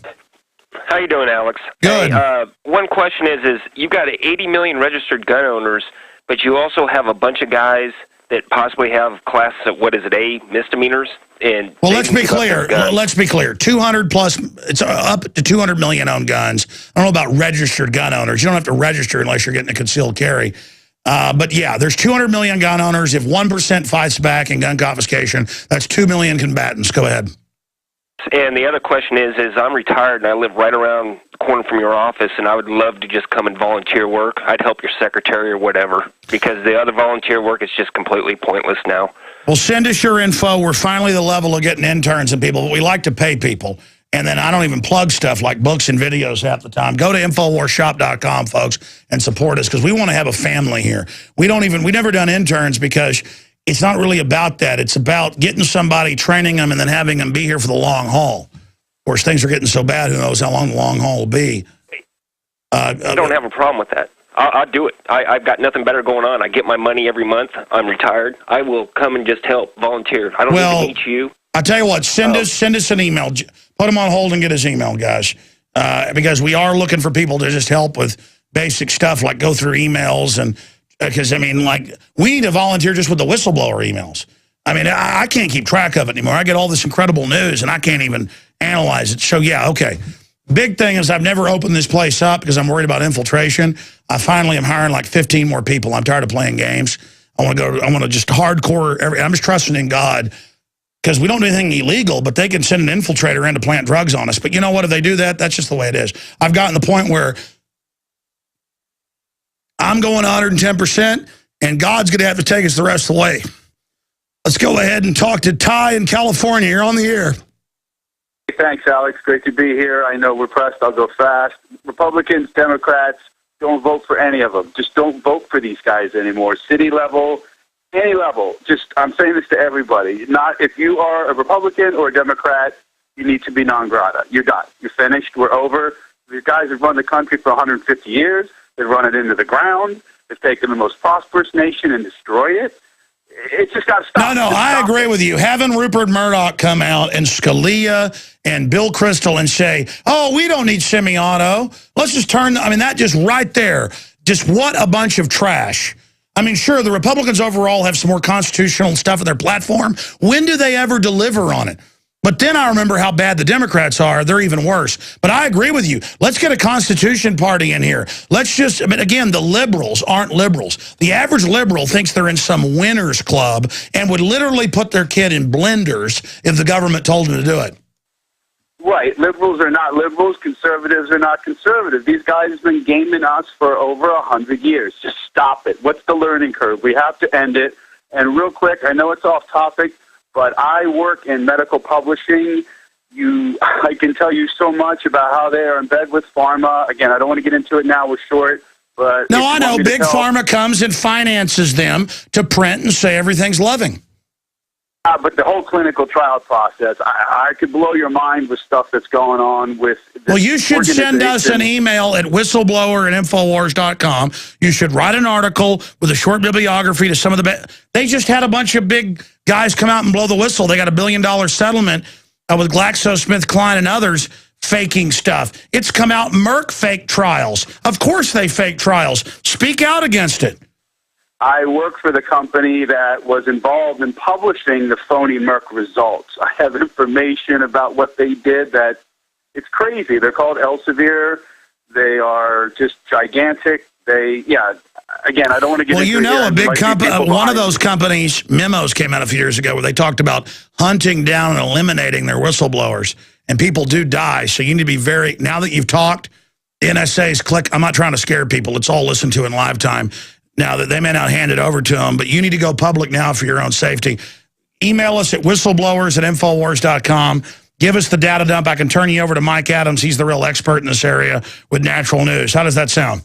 How you doing, Alex? Good. Hey, one question is you've got 80 million registered gun owners, but you also have a bunch of guys that possibly have class of, A, misdemeanors. And well, let's be clear. Let's be clear. 200 plus, it's up to 200 million owned guns. I don't know about registered gun owners. You don't have to register unless you're getting a concealed carry. But yeah, there's 200 million gun owners. If 1% fights back in gun confiscation, that's 2 million combatants. Go ahead. And the other question is I'm retired and I live right around the corner from your office, and I would love to just come and volunteer work. I'd help your secretary or whatever, because the other volunteer work is just completely pointless now. Well, send us your info. We're finally the level of getting interns and people, but we like to pay people. And then I don't even plug stuff like books and videos half the time. Go to InfoWarsShop.com, folks, and support us, because we want to have a family here. We never done interns because it's not really about that. It's about getting somebody, training them, and then having them be here for the long haul. Of course, things are getting so bad, who knows how long the long haul will be. I don't have a problem with that. I'll do it. I've got nothing better going on. I get my money every month. I'm retired. I will come and just help, volunteer. I don't need to meet you. I'll tell you what, send us an email. Put him on hold and get his email, guys. Because we are looking for people to just help with basic stuff like go through emails. And because, I mean, like, we need to volunteer just with the whistleblower emails. I mean, I can't keep track of it anymore. I get all this incredible news, and I can't even analyze it. So, yeah, okay. Big thing is I've never opened this place up because I'm worried about infiltration. I finally am hiring like 15 more people. I'm tired of playing games. I want to just hardcore. I'm just trusting in God. Because we don't do anything illegal, but they can send an infiltrator in to plant drugs on us. But you know what? If they do that, that's just the way it is. I've gotten to the point where I'm going 110%, and God's going to have to take us the rest of the way. Let's go ahead and talk to Ty in California. You're on the air. Thanks, Alex. Great to be here. I know we're pressed. I'll go fast. Republicans, Democrats, don't vote for any of them. Just don't vote for these guys anymore. City level, any level. Just, I'm saying this to everybody. Not if you are a Republican or a Democrat, you need to be non grata. You're done. You're finished. We're over. These guys have run the country for 150 years. They've run it into the ground. They've taken the most prosperous nation and destroyed it. It's just got to stop. No, I agree with you. Having Rupert Murdoch come out and Scalia and Bill Kristol and say, oh, we don't need semi-auto. Let's just turn, I mean, that just right there, just what a bunch of trash. I mean, sure, the Republicans overall have some more constitutional stuff in their platform. When do they ever deliver on it? But then I remember how bad the Democrats are. They're even worse. But I agree with you. Let's get a Constitution Party in here. Let's just, I mean, again, the liberals aren't liberals. The average liberal thinks they're in some winners club and would literally put their kid in blenders if the government told them to do it. Right. Liberals are not liberals. Conservatives are not conservative. These guys have been gaming us for over 100 years. Just stop it. What's the learning curve? We have to end it. And real quick, I know it's off topic, but I work in medical publishing. I can tell you so much about how they are in bed with pharma. Again, I don't want to get into it now. We're short. But no, I know. Big Pharma comes and finances them to print and say everything's loving. But the whole clinical trial process, I could blow your mind with stuff that's going on with this. Well, you should send us an email at whistleblower@infowars.com. You should write an article with a short bibliography to some of the... They just had a bunch of big guys come out and blow the whistle. They got $1 billion settlement with GlaxoSmithKline and others faking stuff. It's come out Merck fake trials. Of course they fake trials. Speak out against it. I work for the company that was involved in publishing the phony Merck results. I have information about what they did that it's crazy. They're called Elsevier. They are just gigantic. Again, I don't want to get into it. Well, you know, a big company, one of those companies, memos came out a few years ago where they talked about hunting down and eliminating their whistleblowers. And people do die, so you need to be very, now that you've talked, the NSA's click, I'm not trying to scare people, it's all listened to in live time. Now, that they may not hand it over to them, but you need to go public now for your own safety. Email us at whistleblowers@infowars.com. Give us the data dump. I can turn you over to Mike Adams. He's the real expert in this area with natural news. How does that sound?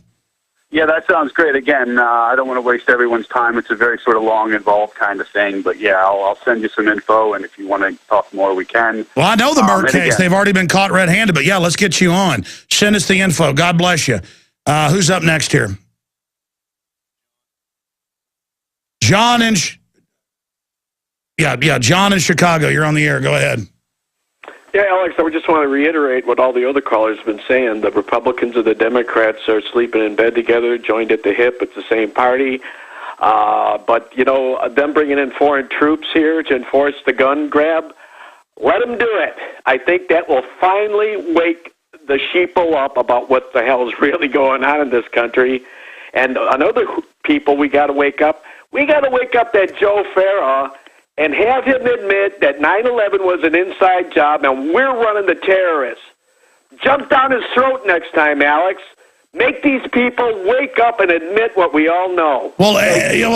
Yeah, that sounds great. Again, I don't want to waste everyone's time. It's a very sort of long, involved kind of thing. But, yeah, I'll send you some info, and if you want to talk more, we can. Well, I know the Merck case. They've already been caught red-handed. But, yeah, let's get you on. Send us the info. God bless you. Who's up next here? John in, John in Chicago. You're on the air. Go ahead. Yeah, Alex, I just want to reiterate what all the other callers have been saying. The Republicans and the Democrats are sleeping in bed together, joined at the hip. It's the same party. But, you know, them bringing in foreign troops here to enforce the gun grab, let them do it. I think that will finally wake the sheeple up about what the hell is really going on in this country. And another people we got to wake up. We got to wake up that Joe Farah and have him admit that 9/11 was an inside job and we're running the terrorists. Jump down his throat next time, Alex. Make these people wake up and admit what we all know. Well,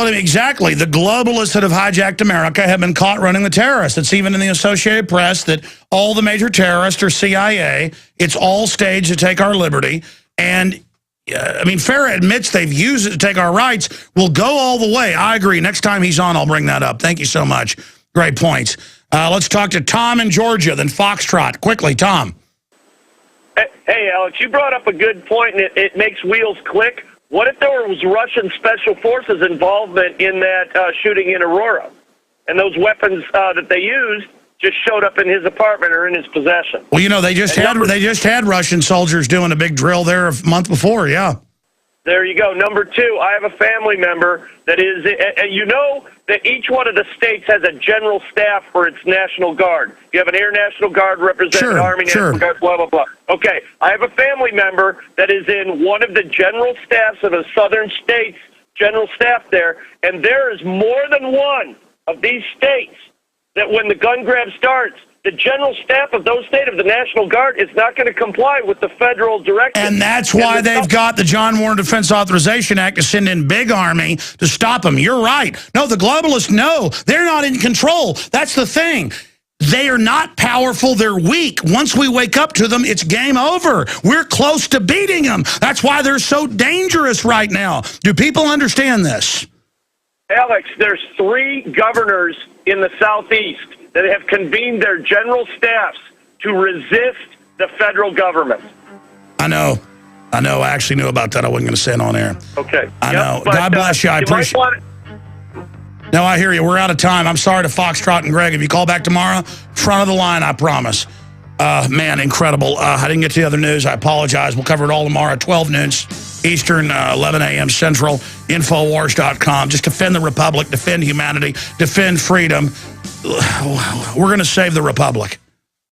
exactly. The globalists that have hijacked America have been caught running the terrorists. It's even in the Associated Press that all the major terrorists are CIA. It's all staged to take our liberty. And I mean, Farah admits they've used it to take our rights. We'll go all the way. I agree. Next time he's on, I'll bring that up. Thank you so much. Great points. Let's talk to Tom in Georgia, then Foxtrot. Quickly, Tom. Hey, Alex, you brought up a good point, and it makes wheels click. What if there was Russian Special Forces involvement in that shooting in Aurora? And those weapons that they used just showed up in his apartment or in his possession. Well, you know, they just had Russian soldiers doing a big drill there a month before, yeah. There you go. Number two, I have a family member that is, you know that each one of the states has a general staff for its National Guard. You have an Air National Guard representing Army National Guard, blah, blah, blah. Okay, I have a family member that is in one of the general staffs of the southern states, general staff there, and there is more than one of these states that when the gun grab starts, the general staff of those states of the National Guard is not going to comply with the federal directive. And that's why they've got the John Warren Defense Authorization Act to send in big army to stop them. You're right. No, the globalists, no, they're not in control. That's the thing. They are not powerful. They're weak. Once we wake up to them, it's game over. We're close to beating them. That's why they're so dangerous right now. Do people understand this? Alex, there's 3 governors in the Southeast that have convened their general staffs to resist the federal government. I know. I actually knew about that. I wasn't going to say it on air. Okay. I know. God bless you. I appreciate it. No, I hear you. We're out of time. I'm sorry to Foxtrot and Greg. If you call back tomorrow, front of the line, I promise. Man, incredible. I didn't get to the other news. I apologize. We'll cover it all tomorrow at 12 noon Eastern, 11 a.m. Central, Infowars.com. Just defend the Republic, defend humanity, defend freedom. We're going to save the Republic.